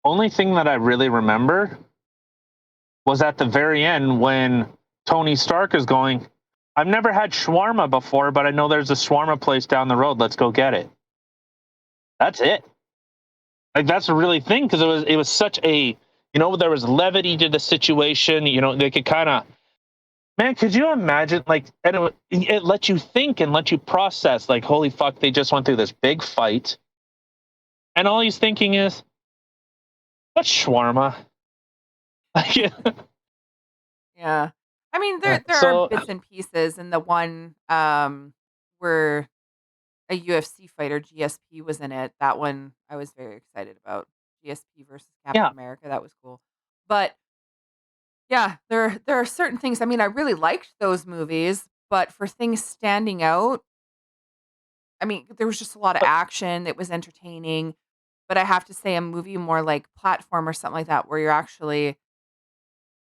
only thing that I really remember was at the very end when Tony Stark is going, "I've never had shawarma before, but I know there's a shawarma place down the road. Let's go get it." That's it. Like, that's a really thing because it was such a, there was levity to the situation. They could kind of, man, could you imagine, like, and it let you think and let you process, like, holy fuck, they just went through this big fight, and all he's thinking is, "What's shawarma?" Like, Yeah. I mean, there are so bits and pieces, and the one, where a UFC fighter, GSP, was in it. That one I was very excited about. GSP versus yeah. Captain America, that was cool. But, yeah, there are certain things, I mean, I really liked those movies, but for things standing out, I mean, there was just a lot of But action, it was entertaining, but I have to say a movie more like Platform or something like that where you're actually,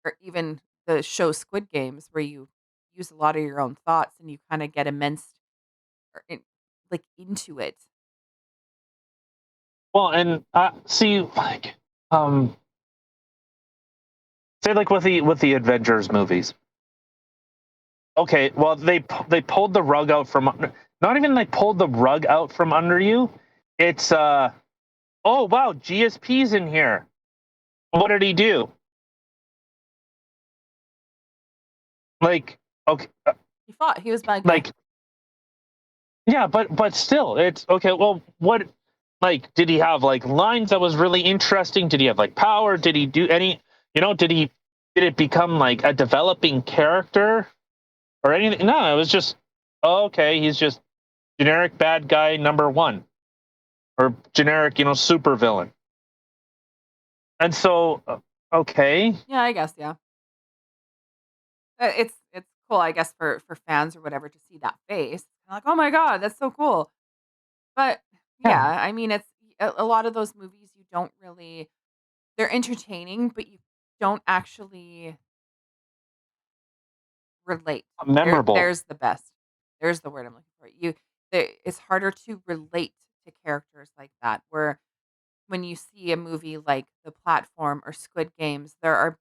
or even the show Squid Games where you use a lot of your own thoughts and you kinda get immense or into it. well, and see, like, um, say, like, with the Avengers movies. Okay, well, they pulled the rug out from not even like pulled the rug out from under you. It's oh wow, GSP's in here. What did he do? Like, okay, He fought, he was bad guy. like, yeah, but still, it's okay. Well, what, like, did he have like lines that was really interesting? Did he have like power? Did he do any? Did it become like a developing character or anything? No, it was just, oh, okay. He's just generic bad guy number one, or generic, super villain. And so, okay, Yeah, I guess, yeah. It's cool, I guess, for fans or whatever to see that face. Like, "Oh my god, that's so cool." But, yeah, yeah, I mean, it's a lot of those movies you don't really, they're entertaining, but you don't actually relate. memorable. There's the best. There's the word I'm looking for. It's harder to relate to characters like that, where when you see a movie like The Platform or Squid Games, there are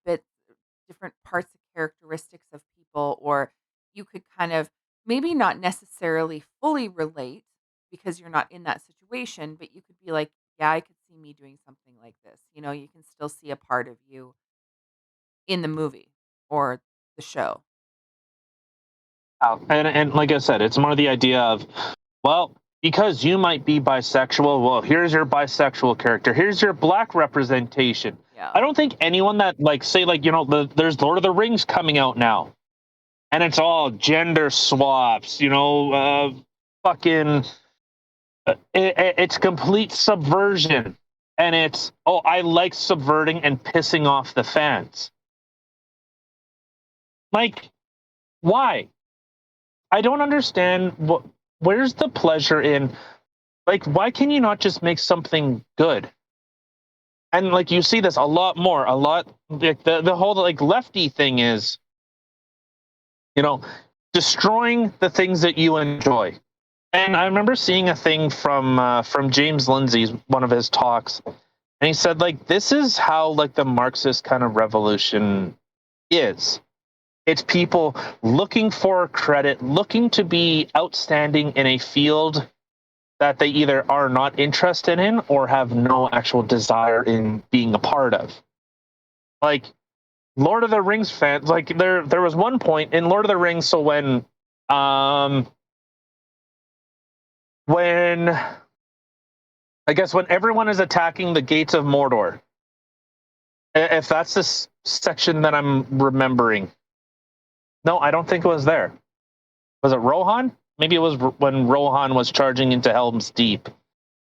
different parts of characteristics of people, or you could kind of maybe not necessarily fully relate because you're not in that situation, but you could be like, yeah, I could see me doing something like this. You can still see a part of you in the movie or the show. And like I said, it's more the idea of, well, because you might be bisexual, well, here's your bisexual character. Here's your black representation. Yeah. I don't think anyone that, like, say, like, there's Lord of the Rings coming out now, and it's all gender swaps, fucking, it's complete subversion. And it's, oh, I like subverting and pissing off the fans. Like, why? I don't understand where's the pleasure in, like, why can you not just make something good? And like, you see this a lot, like, the whole like lefty thing is, you know, destroying the things that you enjoy. And I remember seeing a thing from James Lindsay's one of his talks, And he said, like, this is how, like, the Marxist kind of revolution is. It's people looking for credit, looking to be outstanding in a field that they either are not interested in or have no actual desire in being a part of. Like, Lord of the Rings fans, like, there was one point in Lord of the Rings, so when I guess when everyone is attacking the gates of Mordor, if that's this section that I'm remembering. No, I don't think it was there. Was it Rohan? Maybe it was when Rohan was charging into Helm's Deep.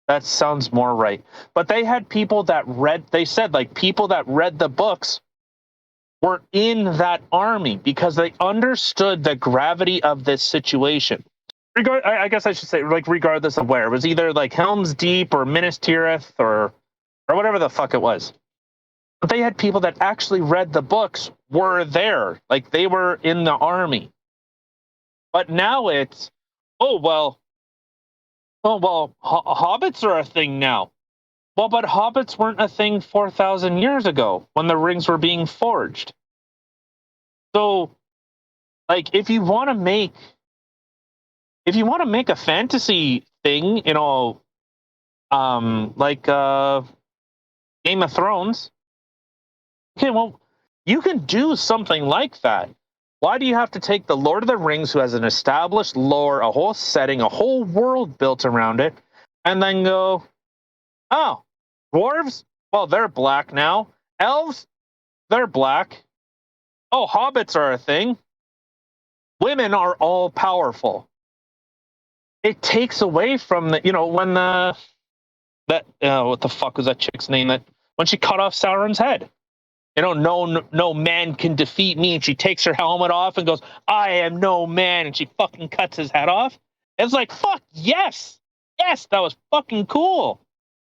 That sounds more right. But they had people that read, they said, like, people that read the books were in that army because they understood the gravity of this situation. I guess I should say, like, regardless of where. It was either like Helm's Deep or Minas Tirith or whatever the fuck it was. But they had people that actually read the books were there. Like, they were in the army. But now it's, hobbits are a thing now. Well, but hobbits weren't a thing 4,000 years ago when the rings were being forged. So, like, if you want to make a fantasy thing, like Game of Thrones, okay, well, you can do something like that. Why do you have to take the Lord of the Rings, who has an established lore, a whole setting, a whole world built around it, and then go, oh, dwarves? Well, they're black now. Elves? They're black. Oh, hobbits are a thing. Women are all powerful. It takes away from when what the fuck was that chick's name, that when she cut off Sauron's head? No man can defeat me. And she takes her helmet off and goes, I am no man. And she fucking cuts his head off. It's like, fuck, yes. Yes, that was fucking cool.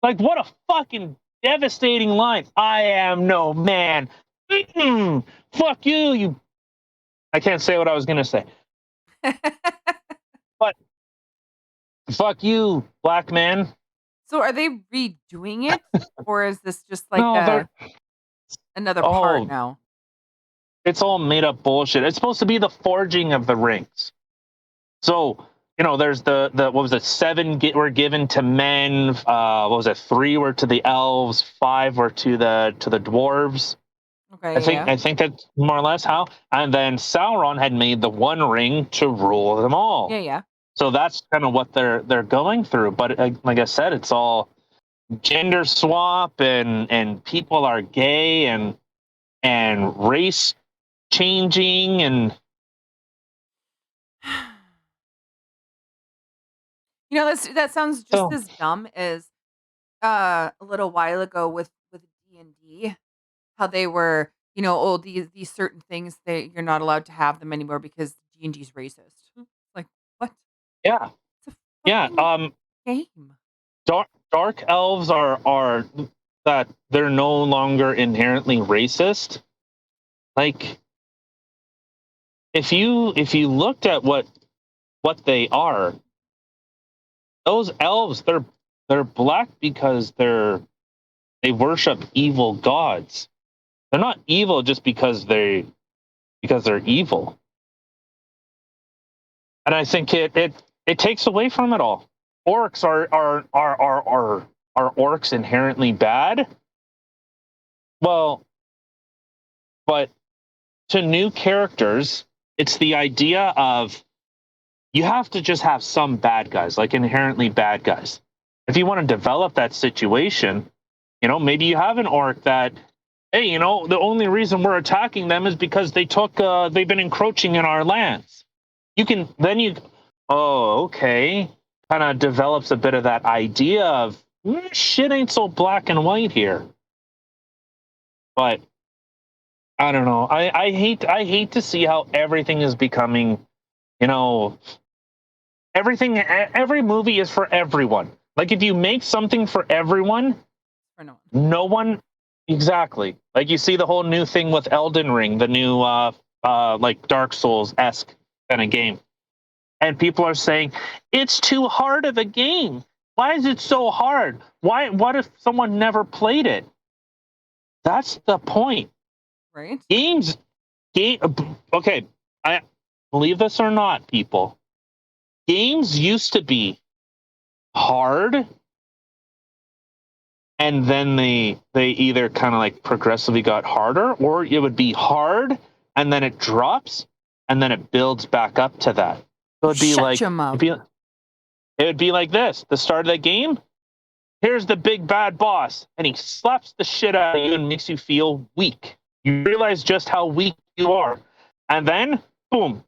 Like, what a fucking devastating line. I am no man. Fuck you. I can't say what I was going to say. But fuck you, black man. So are they redoing it? Or is this just like No, another part now? It's all made up bullshit. It's supposed to be the forging of the rings. So, there's the what was it? 7 were given to men. What was it? 3 were to the elves. 5 were to the dwarves. Okay. I think that's more or less how. And then Sauron had made the one ring to rule them all. Yeah. So that's kind of what they're going through. But like I said, it's all gender swap and people are gay and race changing and. That sounds just as dumb as a little while ago with D&D, how they were, these certain things that you're not allowed to have them anymore because D&D's racist. Like, what? Yeah. It's a Yeah. game. Dark elves are that they're no longer inherently racist. Like, if you looked at what they are, those elves, they're black because they worship evil gods. They're not evil just because they're evil. And I think it takes away from it all. Orcs are orcs inherently bad? Well, but to new characters, it's the idea of you have to just have some bad guys, like inherently bad guys. If you want to develop that situation, maybe you have an orc that, hey, the only reason we're attacking them is because they've been encroaching in our lands. Okay, kind of develops a bit of that idea of shit ain't so black and white here. But I don't know. I hate to see how everything is becoming, every movie is for everyone. Like, if you make something for everyone, no one, exactly. Like, you see the whole new thing with Elden Ring, the new like Dark Souls-esque kind of game. And people are saying, it's too hard of a game. Why is it so hard? Why? What if someone never played it? That's the point. Right? Games, game. Okay, I believe this or not, people. Games used to be hard, and then they either kind of like progressively got harder, or it would be hard, and then it drops, and then it builds back up to that. So it'd be Shut like your mouth. it would be like this: the start of the game. Here's the big bad boss, and he slaps the shit out of you and makes you feel weak. You realize just how weak you are. And then, boom,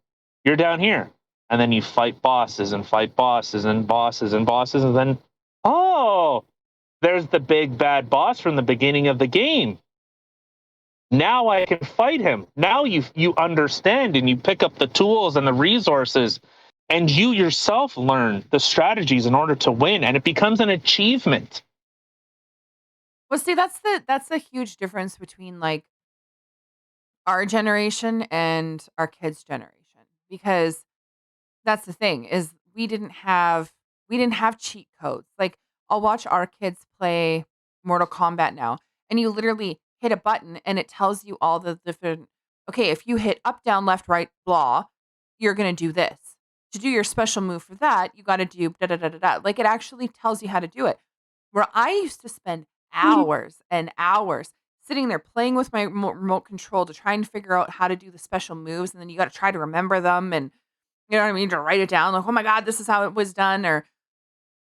you're down here. And then you fight bosses and fight bosses and bosses and bosses. And then, oh, there's the big bad boss from the beginning of the game. Now I can fight him. Now you understand and you pick up the tools and the resources and you yourself learn the strategies in order to win, and it becomes an achievement. Well, see, that's the huge difference between like our generation and our kids' generation, because that's the thing is we didn't have cheat codes. Like, I'll watch our kids play Mortal Kombat now, and you literally hit a button and it tells you all the different, okay, if you hit up, down, left, right, blah, you're gonna do this. To do your special move for that, you gotta do da da da da da. Like, it actually tells you how to do it. Where I used to spend hours and hours sitting there playing with my remote control to try and figure out how to do the special moves, and then you gotta try to remember them, and you know what I mean? To write it down, like, "Oh my god, this is how it was done," or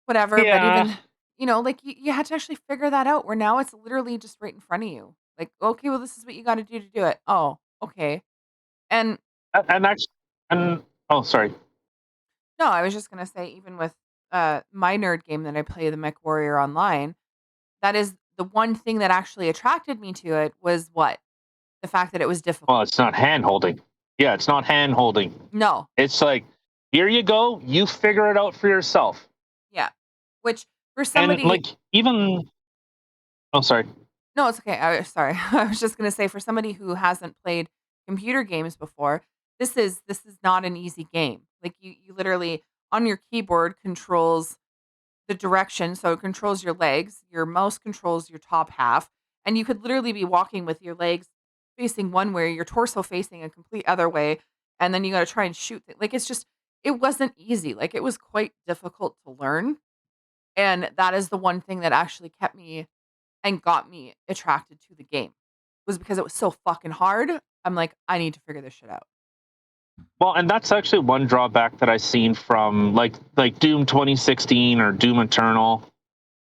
whatever, but Yeah, even, like, you had to actually figure that out, where now it's literally just right in front of you. Like, "Okay, well, this is what you gotta do to do it." "Oh, okay." And and that's and oh, sorry. no, I was just gonna say even with, my nerd game that I play, the Mech Warrior Online, that is the one thing that actually attracted me to it was what? The fact that it was Well, difficult. it's not hand holding. Yeah, it's not hand holding. No. It's like, here you go, you figure it out for yourself. Yeah. Which for And somebody like even oh, sorry. No, it's okay. I sorry. I was just gonna say for somebody who hasn't played computer games before, this is not an easy game. Like, you literally on your keyboard controls the direction, so it controls your legs, your mouse controls your top half, and you could literally be walking with your legs facing one way, your torso facing a complete other way, and then you gotta try and shoot like, it's just it wasn't easy. Like, it was quite difficult to learn, and that is the one thing that actually kept me and got me attracted to the game, was because it was so fucking hard. I'm like, "I need to figure this shit out." Well, and that's actually one drawback that I seen from like Doom 2016 or Doom Eternal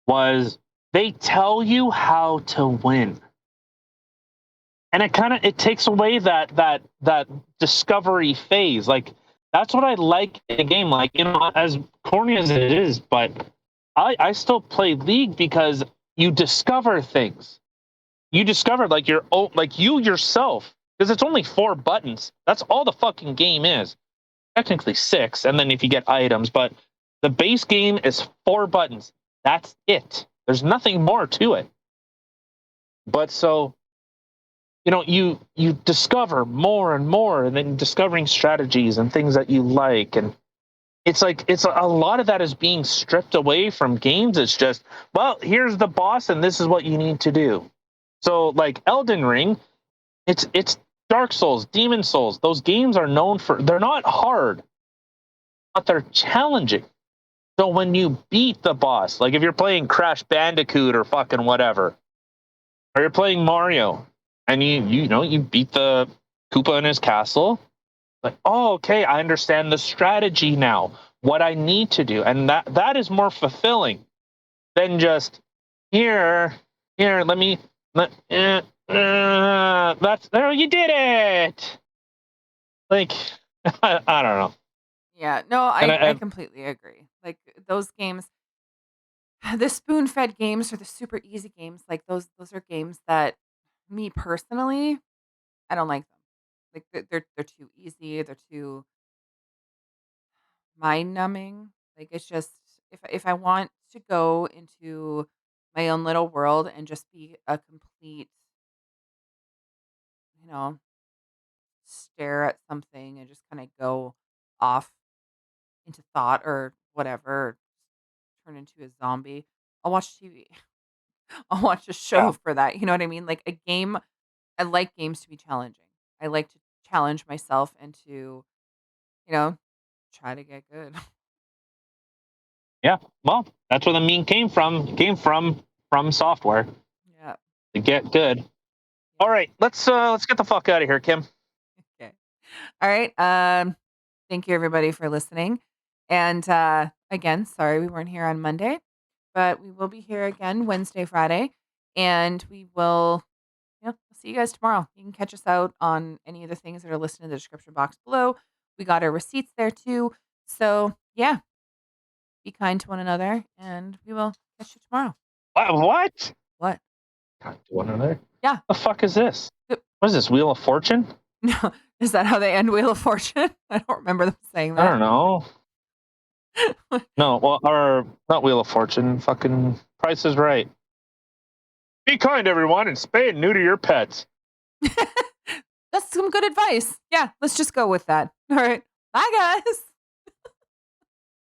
was they tell you how to win. And it takes away that discovery phase. Like that's what I like in a game. Like, as corny as it is, but I still play League because you discover things. You discover like your own, like you yourself, because it's only 4 buttons. That's all the fucking game is. Technically 6, and then if you get items, but the base game is 4 buttons. That's it. There's nothing more to it. But so you discover more and more, and then discovering strategies and things that you like, and it's like it's a lot of that is being stripped away from games. It's just, well, here's the boss and this is what you need to do. So like Elden Ring, it's Dark Souls, Demon Souls. Those games are known for, they're not hard, but they're challenging. So when you beat the boss, like if you're playing Crash Bandicoot or fucking whatever, or you're playing Mario and you beat the Koopa in his castle, like, oh, okay, I understand the strategy now, what I need to do, and that is more fulfilling than just here, let me that's there, you did it. Like I don't know. Yeah, no, And I completely agree. Like, those games, the spoon-fed games or the super easy games, like, those are games that, me personally, I don't like them. Like, they're too easy, they're too mind-numbing. Like, it's just if I want to go into my own little world and just be a complete, you know, stare at something and just kinda go off into thought or whatever, turn into a zombie. I'll watch TV. I'll watch a Yeah. show for that. You know what I mean? Like a game. I like games to be challenging. I like to challenge myself and to, try to get good. Yeah. Well, that's where the meme came from. Came from software Yeah. to get good. All right, let's get the fuck out of here, Kim. Okay. All right. Thank you everybody for listening. And again, sorry we weren't here on Monday, but we will be here again Wednesday, Friday, and we will see you guys tomorrow. You can catch us out on any of the things that are listed in the description box below. We got our receipts there too. So yeah, be kind to one another, and we will catch you tomorrow. What? What? To one another? Yeah. The fuck is this? Yep. What is this? Wheel of Fortune? No, is that how they end Wheel of Fortune? I don't remember them saying I that. don't know. No, well, or not Wheel of Fortune. Fucking Price is Right. Be kind, everyone, and spay and neuter your pets. That's some good advice. Yeah, let's just go with that. All right. Bye, guys.